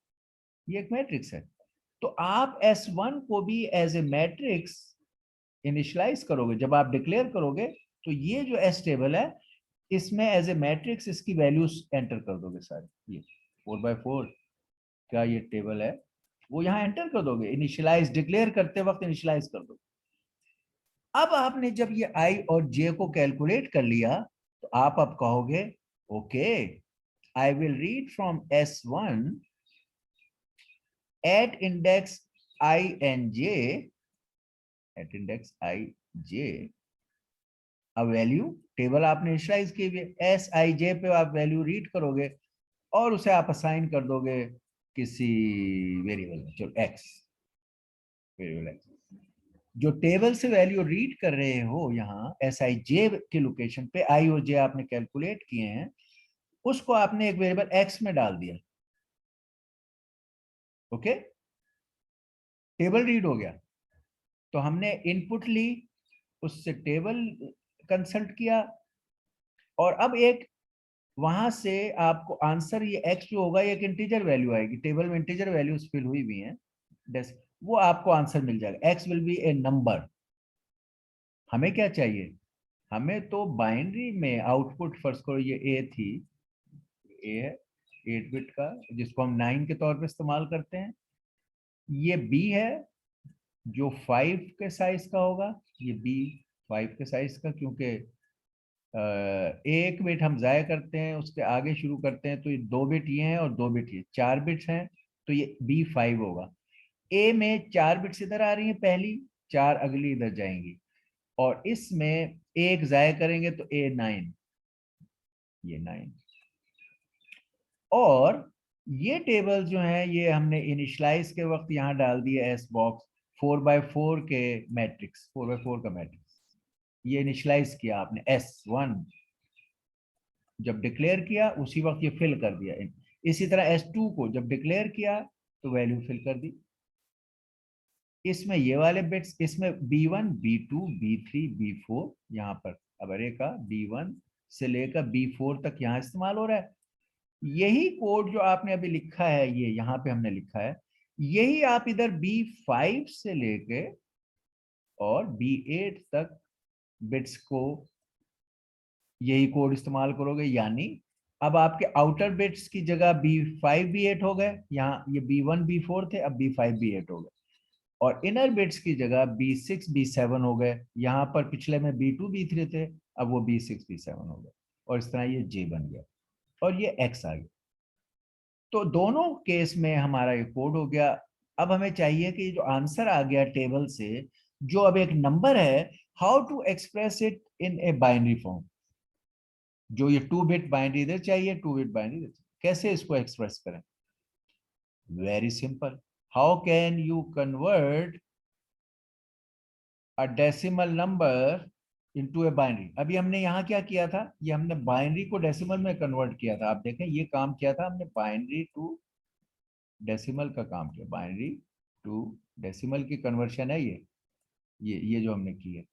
ये एक मैट्रिक्स है, तो आप S1 को भी एज ए मैट्रिक्स इनिशियलाइज करोगे। जब आप डिक्लेयर करोगे तो ये जो एस टेबल है, इसमें एज ए मैट्रिक्स इसकी वैल्यूज एंटर कर दोगे सारी। ये 4x4 का ये टेबल है, वो यहाँ एंटर कर दोगे, इनिशियलाइज डिक्लेयर करते वक्त इनिशियलाइज कर दोगे। अब आपने जब ये आई और जे को कैलकुलेट कर लिया, तो आप अब कहोगे okay, I will read from S1 at index I and j, at index I j a value, table आपने इनिशियलाइज की हुई है, Sij पे आप वैल्यू रीड करोगे और उसे आप असाइन कर दोगे किसी वेरिएबल में, चलो x, वेरिएबल x। जो टेबल से वैल्यू रीड कर रहे हो यहाँ Sij के लोकेशन पे, i और j आपने कैलकुलेट किए हैं, उसको आपने एक वेरिएबल x में डाल दिया। ओके, टेबल रीड हो गया, तो हमने इनपुट ली, उससे टेबल कंसल्ट किया, और अब एक वहां से आपको आंसर, ये x जो होगा ये एक इंटीजर वैल्यू आएगी, टेबल में इंटीजर वैल्यूज फिल हुई हुई हैं, वो आपको आंसर मिल जाएगा। x will be A number. हमें क्या चाहिए, हमें तो बाइनरी में आउटपुट, फर्स्ट करो ये a थी, a है, 8 बिट का, जिसको हम 9 के तौर पे इस्तेमाल करते हैं। ये B है जो 5 के साइज का होगा, ये B 5 के साइज का, क्योंकि एक बिट हम जाया करते हैं उसके आगे शुरू करते हैं, तो ये 2 बिट ये हैं और 2 बिट ये, 4 बिट्स हैं, तो ये B5 होगा। A में 4 बिट्स इधर आ रही हैं पहली, 4 अगली इधर जाएंगी, और इसमें एक जाया करेंगे तो A9, ये 9। और ये टेबल जो है ये हमने इनिशलाइज के वक्त यहाँ डाल दिया एस बॉक्स 4x4 के मैट्रिक्स, 4x4 का मैट्रिक्स, ये इनिशलाइज किया आपने S1, जब डिक्लेयर किया उसी वक्त ये फिल कर दिया। इसी तरह S2 को जब डिक्लेयर किया तो वैल्यू फिल कर दी। इसमें ये वाले बिट्स, इसमें B1 B2 B3 B4 यहाँ पर अब अरे का B1 से लेकर B4 तक यहाँ इस्तेमाल हो रहा है। यही कोड जो आपने अभी लिखा है, ये यहाँ पे हमने लिखा है, यही आप इधर B5 से लेके और B8 तक बिट्स को यही कोड इस्तेमाल करोगे। यानी अब आपके आउटर बिट्स की जगह B5 B8 हो गए, यहाँ ये B1 B4 थे, अब B5 B8 हो गए, और इनर बिट्स की जगह B6 B7 हो गए, यहाँ पर पिछले में B2 B3 थे, अब वो B6 B7 हो गए, और इस तरह ये J बन गया और ये X आ गया। तो दोनों केस में हमारा ये कोड हो गया। अब हमें चाहिए कि जो आंसर आ गया टेबल से, जो अब एक नंबर है, how to express it in a binary form. जो ये 2 बिट बाइनरी इधर चाहिए, 2 बिट बाइनरी, कैसे इसको एक्सप्रेस करें? Very simple, how can you convert a decimal number into a binary. अभी हमने यहाँ क्या किया था, ये हमने बाइनरी को डेसिमल में कन्वर्ट किया था। आप देखें ये काम किया था हमने, बाइनरी टू डेसिमल का काम किया, बाइनरी टू डेसिमल की कन्वर्शन है ये जो हमने की है।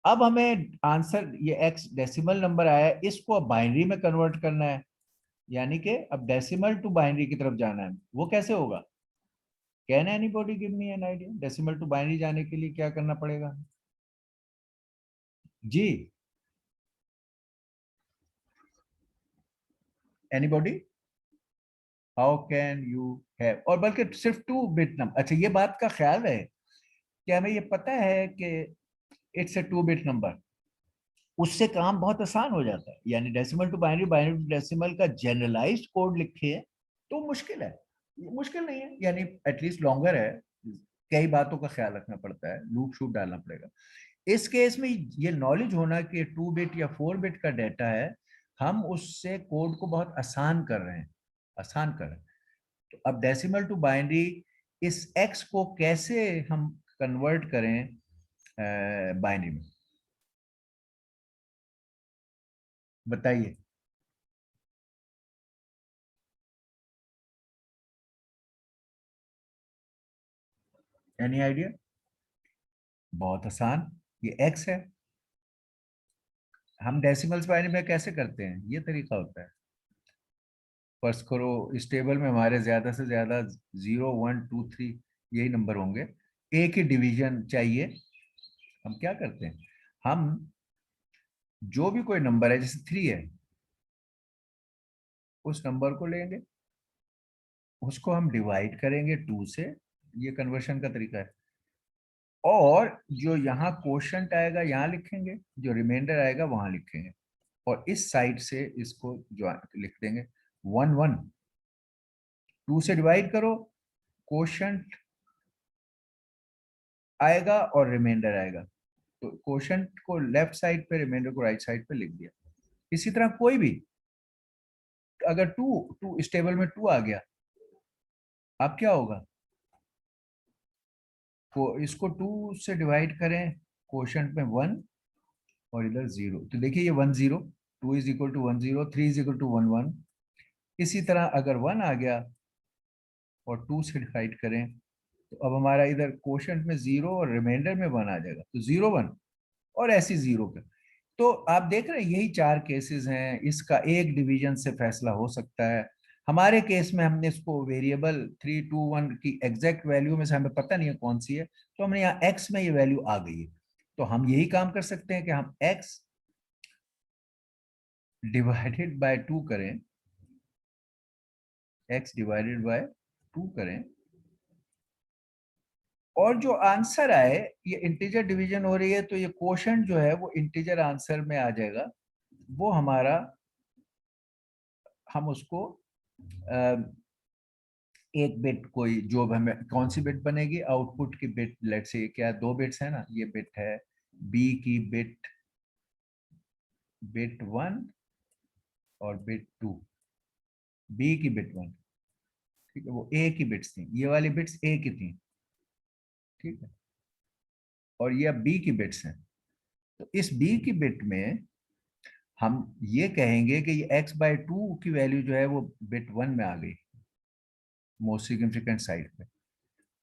अब हमें आंसर ये x डेसिमल नंबर आया है, इसको अब बाइनरी में कन्वर्ट करना है, यानी कि अब डेसिमल टू बाइनरी की तरफ जाना है। वो कैसे होगा? Can anybody give me an idea? Decimal to binary जाने के लिए क्या करना पड़ेगा जी? Anybody, how can you have, और बल्कि सिर्फ 2 बिट नंबर। अच्छा, ये बात का ख्याल है कि हमें ये पता है कि इट्स ए 2 बिट नंबर, उससे काम बहुत आसान हो जाता है। यानी decimal to binary, binary to decimal का जनरलाइज्ड कोड लिखे तो मुश्किल है, मुश्किल नहीं है, यानी एटलीस्ट लॉन्गर है, कई बातों का ख्याल रखना पड़ता है, लूप शूप डालना पड़ेगा। इस केस में ये नॉलेज होना कि 2 बिट या 4 बिट का डाटा है, हम उससे कोड को बहुत आसान कर रहे हैं, आसान कर रहे हैं। तो अब डेसिमल टू बाइनरी, इस x को कैसे हम कन्वर्ट करें बाइनरी में, बताइए। Any idea? बहुत आसान, ये x है, हम डेसिमल्स बाइनरी में कैसे करते हैं, ये तरीका होता है। फर्ज करो इस टेबल में हमारे ज्यादा से ज्यादा 0 1 2 3 यही नंबर होंगे, एक ही डिवीजन चाहिए। हम क्या करते हैं, हम जो भी कोई नंबर है, जैसे 3 है, उस नंबर को लेंगे, उसको हम डिवाइड करेंगे 2 से, ये कन्वर्शन का तरीका है, और जो यहाँ क्वोशंट आएगा यहाँ लिखेंगे, जो रिमाइंडर आएगा वहां लिखेंगे, और इस साइड से इसको जो लिख देंगे 1 1। 2 से डिवाइड करो, क्वोशंट आएगा और रिमाइंडर आएगा, तो क्वोशंट को लेफ्ट साइड पे, रिमाइंडर को राइट साइड पे लिख दिया। इसी तरह कोई भी, अगर 2 इस टेबल में 2 आ गया, अब क्या होगा, को इसको 2 से डिवाइड करें, क्वोशंट में 1 और इधर 0, तो देखिए ये 1 0, 2 is equal to 1 0, 3 is equal to 1 1। इसी तरह अगर 1 आ गया और 2 से डिवाइड करें, तो अब हमारा इधर क्वोशंट में 0 और रिमाइंडर में 1 आ जाएगा, तो 0 1, और ऐसी 0 पे। तो आप देख रहे हैं यही 4 केसेस हैं, इसका एक डिवीजन से फैसला हो सकता है। हमारे केस में हमने इसको वेरिएबल 3 2 1 की एग्जैक्ट वैल्यू में से हमें पता नहीं है कौन सी है, तो हमने यहाँ x में ये वैल्यू आ गई है, तो हम यही काम कर सकते हैं कि हम x डिवाइडेड बाय 2 करें, x डिवाइडेड बाय 2 करें, और जो आंसर आए, ये इंटीजर डिवीजन हो रही है तो ये क्वोशंट जो है वो इंटीजर आंसर में आ जाएगा, वो हमारा, हम उसको एक बिट, कोई जो हमें कौन सी बिट बनेगी, आउटपुट की बिट, लेट से क्या 2 बिट्स है ना, ये बिट है बी की बिट 1 और बिट 2, बी की बिट 1, ठीक है, वो ए की बिट्स थी, ये वाली बिट्स ए की थी, ठीक है, और ये अब बी की बिट्स हैं। तो इस बी की बिट में हम ये कहेंगे कि ये x/2 की वैल्यू जो है वो बिट 1 में आ गई, मोस्ट सिग्निफिकेंट साइड पे।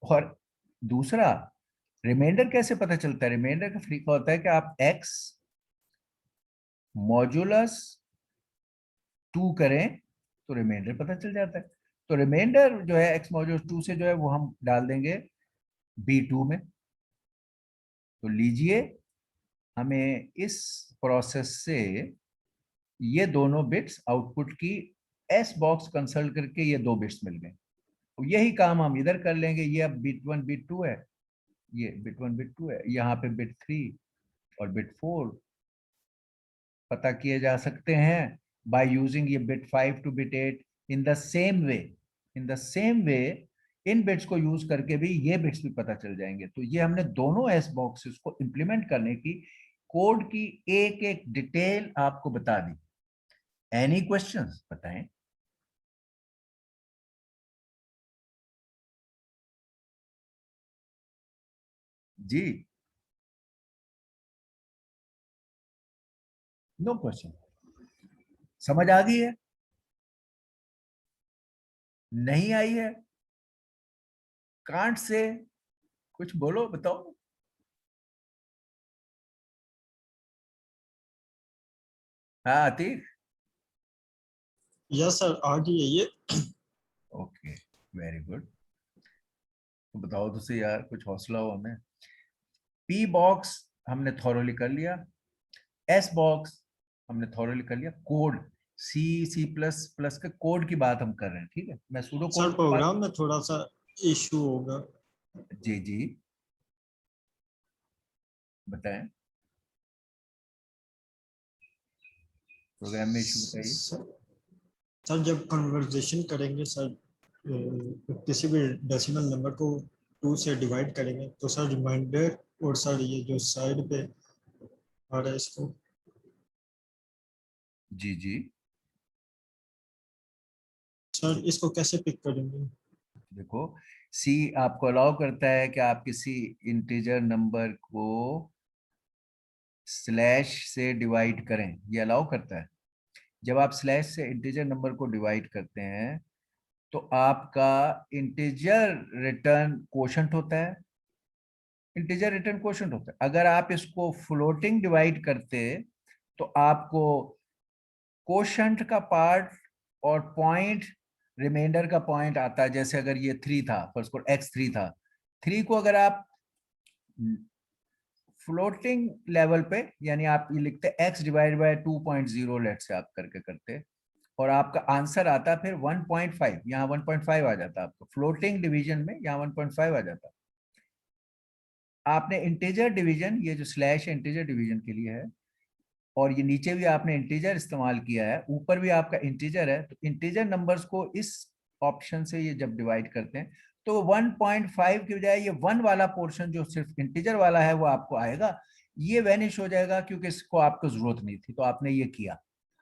और दूसरा, रिमाइंडर कैसे पता चलता है? रिमाइंडर का तरीका होता है कि आप x मॉड्यूलस 2 करें तो रिमाइंडर पता चल जाता है। तो रिमाइंडर जो है x मॉड्यूलस 2 से जो है वो हम डाल देंगे b2 में। तो लीजिए, हमें इस प्रोसेस से ये दोनों बिट्स आउटपुट की एस बॉक्स कंसल्ट करके ये 2 बिट्स मिल गए। तो यही काम हम इधर कर लेंगे। ये अब बिट 1 बिट 2 है, ये बिट 1 बिट 2 है, यहाँ पे बिट 3 और बिट 4 पता किए जा सकते हैं बाय यूजिंग ये bit 5 two bit 8 in the same way. In the same way in bits को यूज करके भी ये बिट्स भी पता चल जाएंगे। तो ये हमने दोनों एस बॉक्सेस को इंप्लीमेंट करने की कोड की एक एक डिटेल आपको बता दी। एनी क्वेश्चंस बताएं। जी, नो क्वेश्चन। समझ आ गई है? नहीं आई है? कांट से कुछ बोलो, बताओ। हाँ आतिफ, यस सर, आ गई है ये। Okay, very good. तो बताओ तो सही यार, कुछ हौसला हो हमें। पी बॉक्स हमने थॉरोली कर लिया, एस बॉक्स हमने थॉरोली कर लिया, कोड सी सी प्लस प्लस के कोड की बात हम कर रहे हैं, ठीक है। मैं सूडो सर कोड की बात, प्रोग्राम में थोड़ा सा इशू होगा। जी जी बताएं, प्रोग्राम में इशू बताइए। सर सर, जब कन्वर्जेशन करेंगे सर, किसी भी डेसिमल नंबर को 2 से डिवाइड करेंगे तो सर रिमाइंडर और सर ये जो साइड पे आ रहा है इसको, जी जी, सर इसको कैसे पिक करेंगे? देखो, सी आपको अलाउ करता है कि आप किसी इंटीजर नंबर को स्लैश से डिवाइड करें, ये अलाउ करता है। जब आप स्लैश से इंटीजर नंबर को डिवाइड करते हैं तो आपका इंटीजर रिटर्न क्वोशंट होता है, इंटीजर रिटर्न क्वोशंट होता है। अगर आप इसको फ्लोटिंग डिवाइड करते तो आपको क्वोशंट का पार्ट और पॉइंट, रिमाइंडर का पॉइंट आता है। जैसे अगर ये 3 था, फर्स्ट को x3 था, 3 को अगर आप फ्लोटिंग लेवल पे, यानी आप ये लिखते x डिवाइड बाय 2.0 लेट से आप करके करते, और आपका आंसर आता फिर 1.5, यहाँ 1.5 आ जाता आपको फ्लोटिंग डिवीजन में, यहाँ 1.5 आ जाता। आपने इंटीजर डिवीजन, ये जो स्लैश है इंटीजर डिवीजन के लिए है, और ये नीचे भी आपने इंटीजर इस्तेमाल किया है, ऊपर भी आपका इंटीजर है। तो इंटीजर नंबर्स को इस ऑप्शन से ये जब डिवाइड करते हैं तो 1.5 की बजाय ये 1 वाला पोर्शन जो सिर्फ इंटीजर वाला है वो आपको आएगा, ये वैनिश हो जाएगा क्योंकि इसको आपको जरूरत नहीं थी, तो आपने ये किया।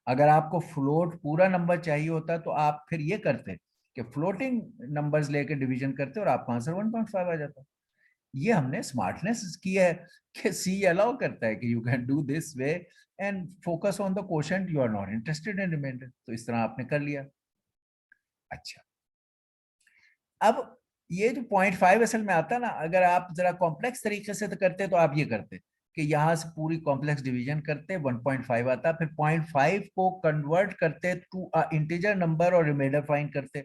अगर आपको फ्लोट पूरा नंबर चाहिए होता तो आप फिर ये करते कि फ्लोटिंग नंबर्स लेके डिवीजन करते और आपका आंसर 1.5 आ जाता। ये हमने स्मार्टनेस की है कि सी अलाउ करता है कि you can do this way and focus on the quotient, you are not interested in remainder. तो इस तरह आपने कर लिया। अच्छा, अब ये जो 0.5 असल में आता है ना, अगर आप जरा कॉम्प्लेक्स तरीके से तो करते तो आप ये करते कि यहां से पूरी कॉम्प्लेक्स डिवीजन करते, 1.5 आता, फिर 0.5 को कन्वर्ट करते टू इंटीजर नंबर और रिमाइंडर फाइंड करते।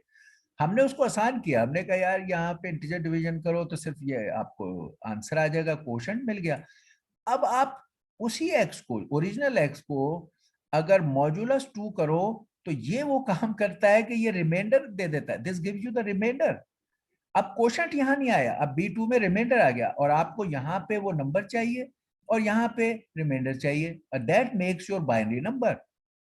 हमने उसको आसान किया, हमने कहा यार यहाँ पे इंटीजर डिवीजन करो तो सिर्फ ये आपको आंसर आ जाएगा, क्वोशंट मिल गया। अब आप उसी एक्स को, ओरिजिनल एक्स को अगर मॉड्यूलस 2 करो तो ये वो काम करता है कि ये रिमाइंडर दे देता है, this gives you the remainder. अब क्वोशंट यहाँ नहीं आया, अब B2 में रिमाइंडर आ गया और आपको यहाँ पे वो नंबर चाहिए और यहाँ पे रिमाइंडर चाहिए, that makes your binary number.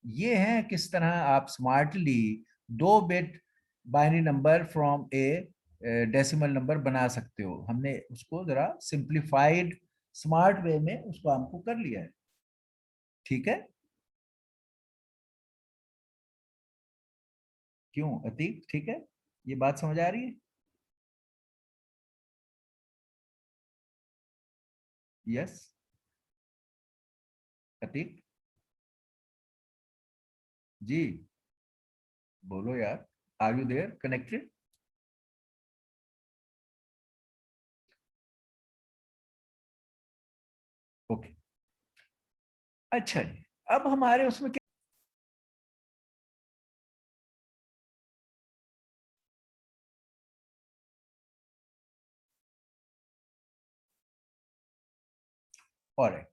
ये है किस तरह आप smartly 2 bit binary number from A decimal number बना सकते हो। हमने उसको जरा सिंप्लीफाइड स्मार्ट वे में उसको हमको कर लिया है। ठीक है, क्यों अतीक, ठीक है, ये बात समझ आ रही है? यस अतीक जी, बोलो यार, are you there connected? Okay, अच्छा जी, अब हमारे उसमें क्या, ऑलराइट,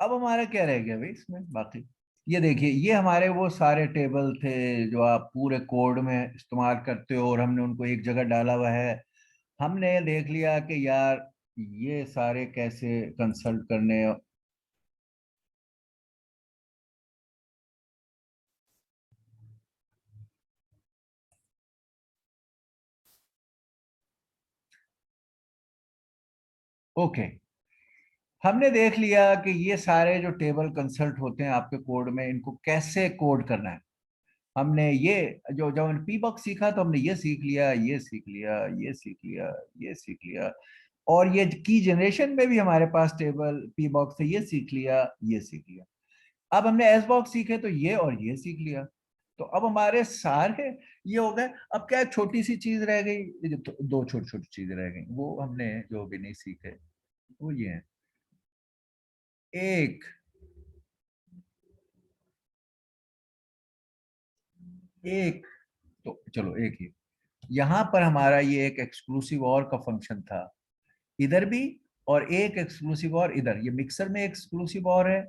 अब हमारा क्या रह गया भाई इसमें बाकी? ये देखिए, ये हमारे वो सारे टेबल थे जो आप पूरे कोड में इस्तेमाल करते हो और हमने उनको एक जगह डाला हुआ है। हमने देख लिया कि यार ये सारे कैसे कंसल्ट करने। ओके, हमने देख लिया कि ये सारे जो टेबल कंसल्ट होते हैं आपके कोड में, इनको कैसे कोड करना है। हमने ये जो जब हमने पी बॉक्स सीखा तो हमने ये सीख लिया, ये सीख लिया, ये सीख लिया, ये सीख लिया, और ये की जनरेशन में भी हमारे पास टेबल पी बॉक्स से ये सीख लिया, ये सीख लिया। अब हमने एस बॉक्स सीखे तो ये और ये सीख लिया। तो अब हमारे सारे ये हो गए। अब क्या छोटी सी चीज रह गई, ये जो दो छोटी छोटी चीजें रह गई, वो हमने जो भी नहीं सीखे वो ये है। एक एक तो चलो एक ही, यहां पर हमारा ये एक एक्सक्लूसिव और का फंक्शन था इधर भी, और एक एक्सक्लूसिव और इधर, ये मिक्सर में एक्सक्लूसिव और है,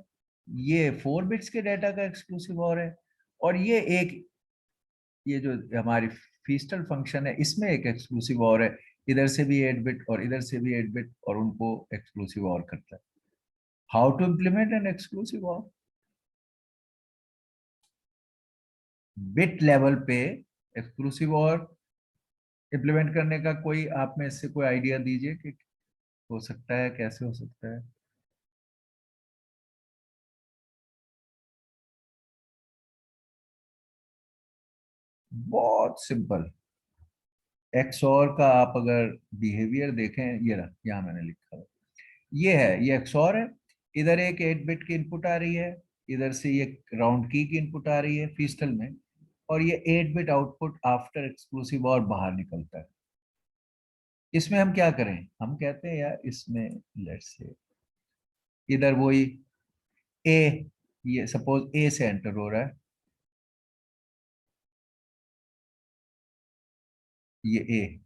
ये 4 बिट्स के डाटा का एक्सक्लूसिव और है, और ये एक, ये जो हमारी फीस्टल फंक्शन है इसमें एक एक्सक्लूसिव और है, इधर से भी 8 बिट और इधर से भी 8 बिट, और उनको एक्सक्लूसिव और करता है। How to implement an exclusive or? Bit level पे एक्सक्लूसिव और इम्प्लीमेंट करने का कोई आप में से कोई आइडिया दीजिए कि हो सकता है, कैसे हो सकता है? बहुत सिंपल। एक्सओर का आप अगर बिहेवियर देखें, ये रहा, यहाँ मैंने लिखा है, ये है, ये एक्सओर है। इधर एक 8 बिट की इनपुट आ रही है, इधर से ये राउंड की इनपुट आ रही है फीस्टल में, और ये 8 बिट आउटपुट आफ्टर एक्सक्लूसिव और बाहर निकलता है। इसमें हम क्या करें, हम कहते हैं यार इसमें लेट्स से इधर वही ए, ये सपोज ए से एंटर हो रहा है, ये ए,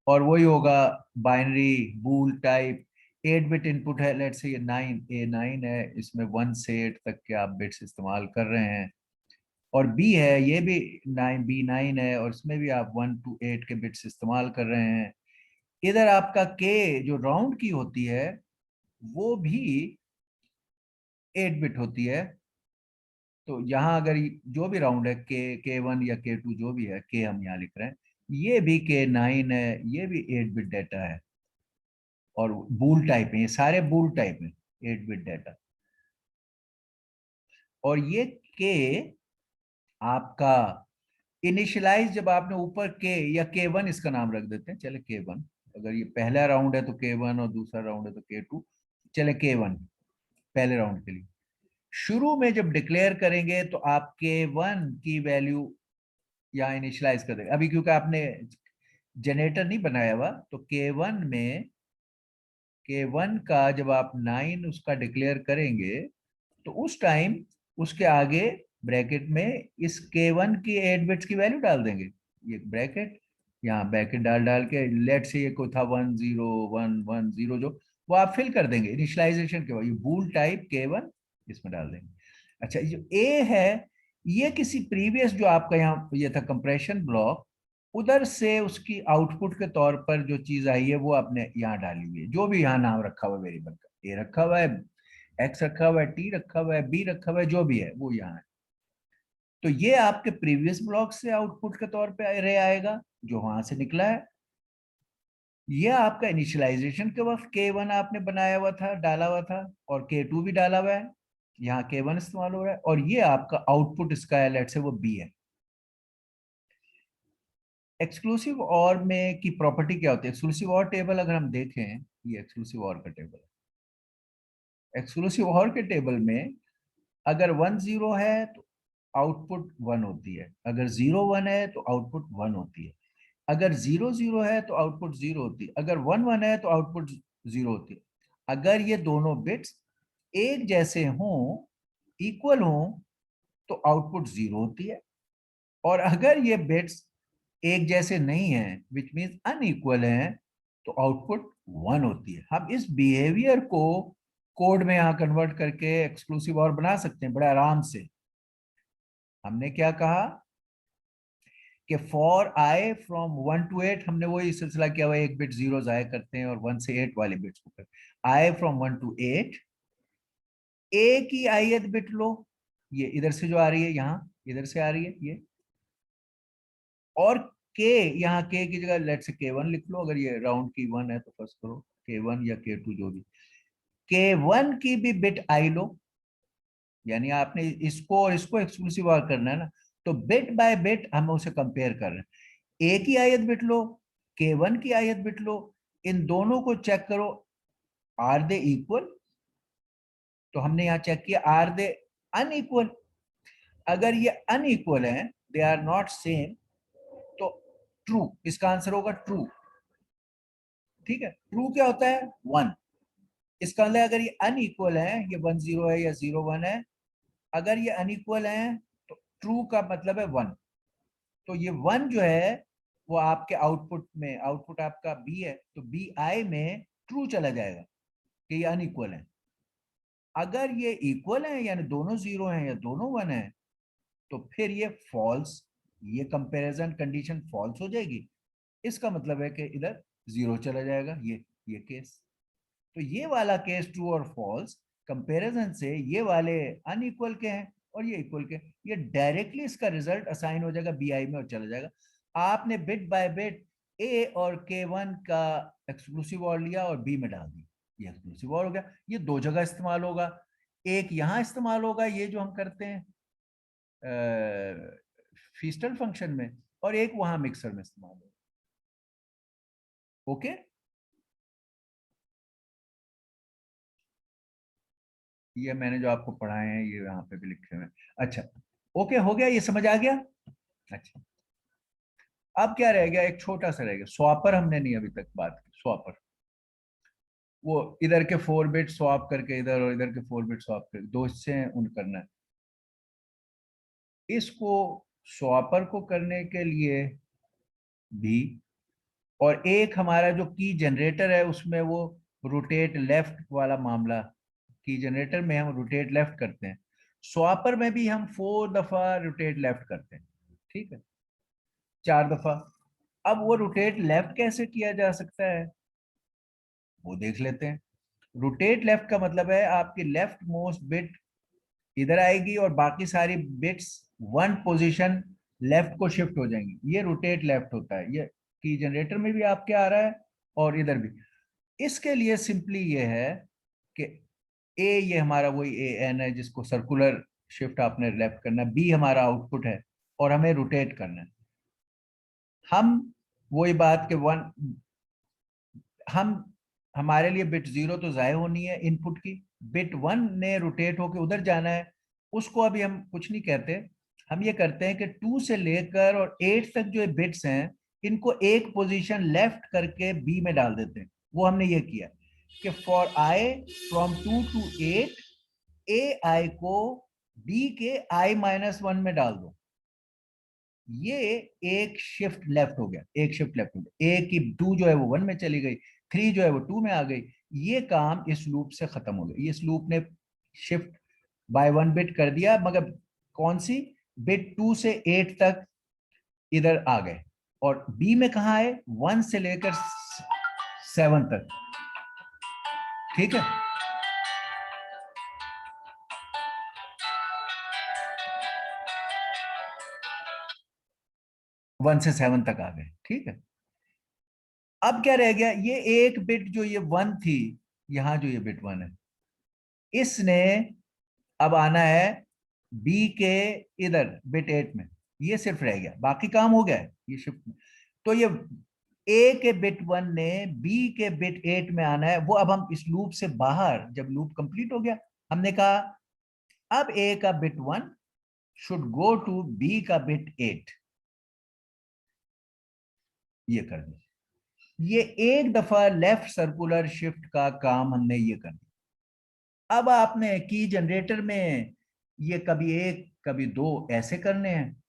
और वही होगा बाइनरी बूल टाइप, 8 बिट इनपुट है, लेट्स से ये 9 है, इसमें 1 से 8 तक के आप बिट्स इस्तेमाल कर रहे हैं, और बी है, ये भी 9 है और इसमें भी आप 1 to 8 के बिट्स इस्तेमाल कर रहे हैं। इधर आपका के जो राउंड की होती है वो भी 8 बिट होती है। तो यहाँ अगर जो भी राउंड है के 1 या के 2 जो भी है, के हम यहाँ लिख रहे हैं, ये भी के 9 है, ये भी 8 बिट डाटा है, और बूल टाइप है, ये सारे बूल टाइप है, 8 बिट डाटा। और ये के आपका इनिशियलाइज, जब आपने ऊपर के या के 1 इसका नाम रख देते हैं, चले के 1, अगर ये पहला राउंड है तो के 1 और दूसरा राउंड है तो के 2, चले के 1 पहले राउंड के लिए। शुरू में जब डिक्लेयर करेंगे तो आप के 1 की वैल्यू यहाँ इनिशियलाइज कर देंगे। अभी क्योंकि आपने जनरेटर नहीं बनाया हुआ, तो के 1 में के 1 का जब आप 9 उसका डिक्लेयर करेंगे तो उस टाइम उसके आगे ब्रैकेट में इस के 1 की 8 बिट्स की वैल्यू डाल देंगे, ये ब्रैकेट, यहाँ ब्रैकेट डाल डाल के लेट से ये कोई था 1 0 1 1 0 जो, वो आप फिल कर देंगे इनिशियलाइजेशन के बाद, ये बूल टाइप के 1 इसमें डाल देंगे। अच्छा, ये जो ए है ये किसी प्रीवियस जो आपका यहाँ ये था कंप्रेशन ब्लॉक, उधर से उसकी आउटपुट के तौर पर जो चीज आई है वो आपने यहाँ डाली हुई है, जो भी यहाँ नाम रखा हुआ है वेरिएबल का, ए रखा हुआ है, एक्स रखा हुआ है, टी रखा हुआ है, बी रखा हुआ है, जो भी है वो यहाँ है। तो ये आपके प्रीवियस ब्लॉक से आउटपुट के तौर पे अरे आएगा जो वहां से निकला है। ये आपका इनिशियलाइजेशन के वक्त K1 आपने बनाया हुआ था, डाला हुआ था, और K2 भी डाला हुआ है, यहाँ K1 इस्तेमाल हो रहा है, और ये आपका आउटपुट इसका है, लेट से वो B है। एक्सक्लूसिव और में की प्रॉपर्टी क्या होती है? एक्सक्लूसिव और टेबल अगर हम देखें, ये एक्सक्लूसिव और का टेबल है। एक्सक्लूसिव और के टेबल में अगर 1 0 है तो आउटपुट 1 होती है, अगर 0 1 है तो आउटपुट 1 होती है, अगर 0 0 है तो आउटपुट 0 होती है, अगर 1 1 है तो आउटपुट 0 होती है। अगर ये दोनों बिट्स एक जैसे हों, इक्वल हों, तो आउटपुट 0 होती है, और अगर ये बिट्स एक जैसे नहीं हैं, विच मीन्स अनइक्वल हैं, तो आउटपुट 1 होती है। हम इस बिहेवियर को कोड में यहां कन्वर्ट करके एक्सक्लूसिव और बना सकते हैं बड़े आराम से। हमने क्या कहा कि फॉर आई फ्रॉम 1 to 8, हमने वही सिलसिला किया हुआ, एक बिट 0 जाया करते हैं और 1 से 8 वाले बिट्स को करते। आई फ्रॉम 1 to 8, ए की ith बिट लो, ये इधर से जो आ रही है, यहाँ इधर से आ रही है ये, और के, यहाँ के की जगह लेट से K1 लिख लो, अगर ये राउंड की 1 है तो फर्स्ट करो K1 या K2 जो भी। K1 की भी बिट आई लो, यानी आपने इसको और इसको एक्सक्लूसिव और करना है ना, तो बिट बाय बिट हम उसे कंपेयर कर रहे हैं। ए की ith बिट लो, K1 की ith बिट लो, इन दोनों को चेक करो, आर दे इक्वल? तो हमने यहाँ चेक किया, आर दे अनइक्वल? अगर ये अनइक्वल है, दे आर नॉट सेम, तो ट्रू, इसका आंसर होगा ट्रू। ठीक है, ट्रू क्या होता है? 1। इसका मतलब अगर ये अनइक्वल है, ये 1 0 है या 0 1 है, अगर ये अनइक्वल है तो ट्रू का मतलब है 1। तो ये 1 जो है वो आपके आउटपुट में, आउटपुट आपका बी है, तो बी आई में ट्रू चला जाएगा कि ये अनइक्वल है। अगर ये इक्वल है, यानी दोनों 0 हैं या दोनों 1 है, तो फिर ये फॉल्स, ये कंपैरिजन कंडीशन फॉल्स हो जाएगी। इसका मतलब है कि इधर 0 चला जाएगा, ये केस। तो ये वाला केस ट्रू और फॉल्स कंपैरिजन से ये वाले अनइक्वल के हैं और ये इक्वल के, ये डायरेक्टली इसका रिजल्ट असाइन हो जाएगा बीआई में और चला जाएगा। आपने बिट बाय बिट ए और K1 का एक्सक्लूसिव और लिया और बी में डाल दी, ये एक्सक्लूसिव और हो गया। ये दो जगह इस्तेमाल होगा, एक यहाँ इस्तेमाल होगा, ये जो हम करते हैं फीस्टल फंक्शन में, और एक वहां मिक्सर में इस्तेमाल होगा। ओके, ये मैंने जो आपको पढ़ाए हैं ये यहाँ पे भी लिखे हुए हैं। अच्छा, ओके, हो गया, ये समझ आ गया। अच्छा, अब क्या रह गया? एक छोटा सा रह गया, स्वॉपर हमने नहीं अभी तक बात की। स्वॉपर, वो इधर के 4 बिट स्वैप करके इधर, और इधर के 4 बिट स्वैप करके, दो हिस्से हैं उन करना है। इसको स्वॉपर को करने के लिए भी, और एक हमारा जो की जनरेटर है उसमें वो रोटेट लेफ्ट वाला मामला, की जनरेटर में हम रोटेट लेफ्ट करते हैं, स्वॉपर में भी हम 4 दफा रोटेट लेफ्ट करते हैं। ठीक है, 4 दफा। अब वो रोटेट लेफ्ट कैसे किया जा सकता है वो देख लेते हैं। रोटेट लेफ्ट का मतलब है आपकी लेफ्ट मोस्ट बिट इधर आएगी और बाकी सारी बिट्स 1 पोजीशन लेफ्ट को शिफ्ट हो जाएंगी, ये रोटेट लेफ्ट होता है। ये की जनरेटर में भी आपके आ रहा है और इधर भी। इसके लिए सिंपली ये है कि ए, ये हमारा वही ए एन है जिसको सर्कुलर शिफ्ट आपने लेफ्ट करना है, बी हमारा आउटपुट है और हमें रोटेट करना है। हम वही बात के 1, हम हमारे लिए बिट 0 तो जाय होनी है इनपुट की, बिट 1 ने रोटेट होके उधर जाना है, उसको अभी हम कुछ नहीं कहते। हम ये करते हैं कि 2 से लेकर और 8 तक जो बिट्स हैं इनको एक पोजीशन लेफ्ट करके बी में डाल देते हैं। वो हमने ये किया कि फॉर आई फ्रॉम 2 to 8, ए आई को बी के i-1 में डाल दो। ये एक शिफ्ट लेफ्ट हो गया, एक शिफ्ट लेफ्ट हो गया। ए की 2 जो है वो 1 में चली गई, 3 जो है वो 2 में आ गई। ये काम इस लूप से खत्म हो गया। इस लूप ने शिफ्ट बाय 1 बिट कर दिया, मगर कौन सी? बिट 2 से 8 तक इधर आ गए, और बी में कहा है 1 से लेकर 7 तक, ठीक है। वन से 7 तक आ गए, ठीक है। अब क्या रह गया, ये एक बिट जो ये 1 थी, यहां जो ये बिट 1 है, इसने अब आना है बी के इधर बिट 8 में, ये सिर्फ रह गया, बाकी काम हो गया है ये शिफ्ट। तो ये ए के बिट 1 ने बी के बिट 8 में आना है, वो अब हम इस लूप से बाहर, जब लूप कंप्लीट हो गया, हमने कहा अब ए का bit 1 should go to B का बिट 8, ये कर दिया। ये एक दफा लेफ्ट सर्कुलर शिफ्ट का काम हमने ये कर दिया। अब आपने की जनरेटर में ये कभी एक कभी दो ऐसे करने हैं,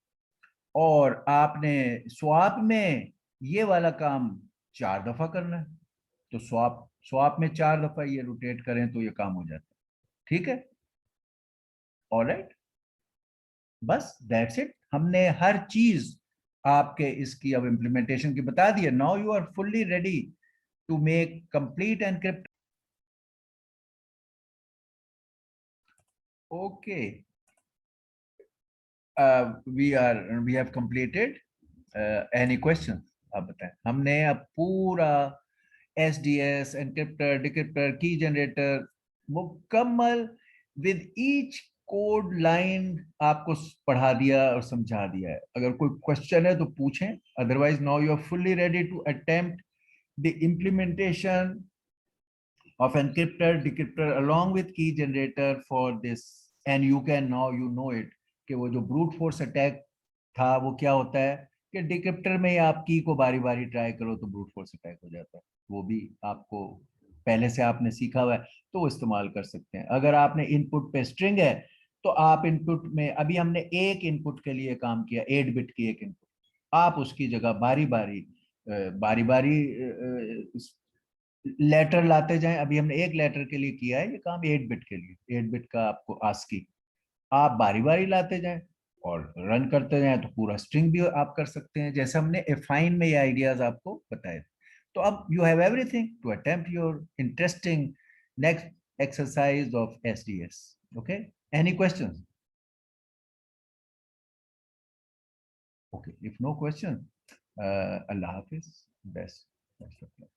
और आपने स्वैप में ये वाला काम 4 दफा करना है, तो स्वैप में 4 दफा ये रोटेट करें तो ये काम हो जाता है, ठीक है। ऑलराइट, बस दैट्स इट, हमने हर चीज आपके इसकी अब इम्प्लीमेंटेशन की बता दी है। Now you are fully ready to make complete encrypt. Okay, we have completed. Any questions? आप बताएं। हमने अब पूरा SDS, encryptor, decryptor, key generator मुकम्मल with each कोड लाइन आपको पढ़ा दिया और समझा दिया है। अगर कोई क्वेश्चन है तो पूछें, otherwise now you are fully ready to attempt the implementation of encryptor, decryptor along with key generator for this, and you can now you know it कि वो जो brute force attack था वो क्या होता है कि डिक्रिप्टर में ही आप की को बारी बारी ट्राई करो तो ब्रूट फोर्स अटैक हो जाता है। वो भी आपको पहले से आपने सीखा हुआ है तो वो इस्तेमाल कर सकते हैं। अगर आपने इनपुट पे स्ट्रिंग है तो आप इनपुट में, अभी हमने एक इनपुट के लिए काम किया, 8 बिट की एक इनपुट, आप उसकी जगह बारी बारी लेटर लाते जाएं। अभी हमने एक लेटर के लिए किया है ये काम, 8 बिट के लिए, 8 बिट का आपको आस्की, आप बारी बारी लाते जाएं और रन करते जाएं तो पूरा स्ट्रिंग भी आप कर सकते हैं, जैसे हमने एफाइन में ये आइडियाज आपको बताए। तो अब you have everything to attempt your interesting next exercise of SDS। Okay, any questions? Okay, if no question, अल्लाह हाफिज, बेस्ट ऑफ लक।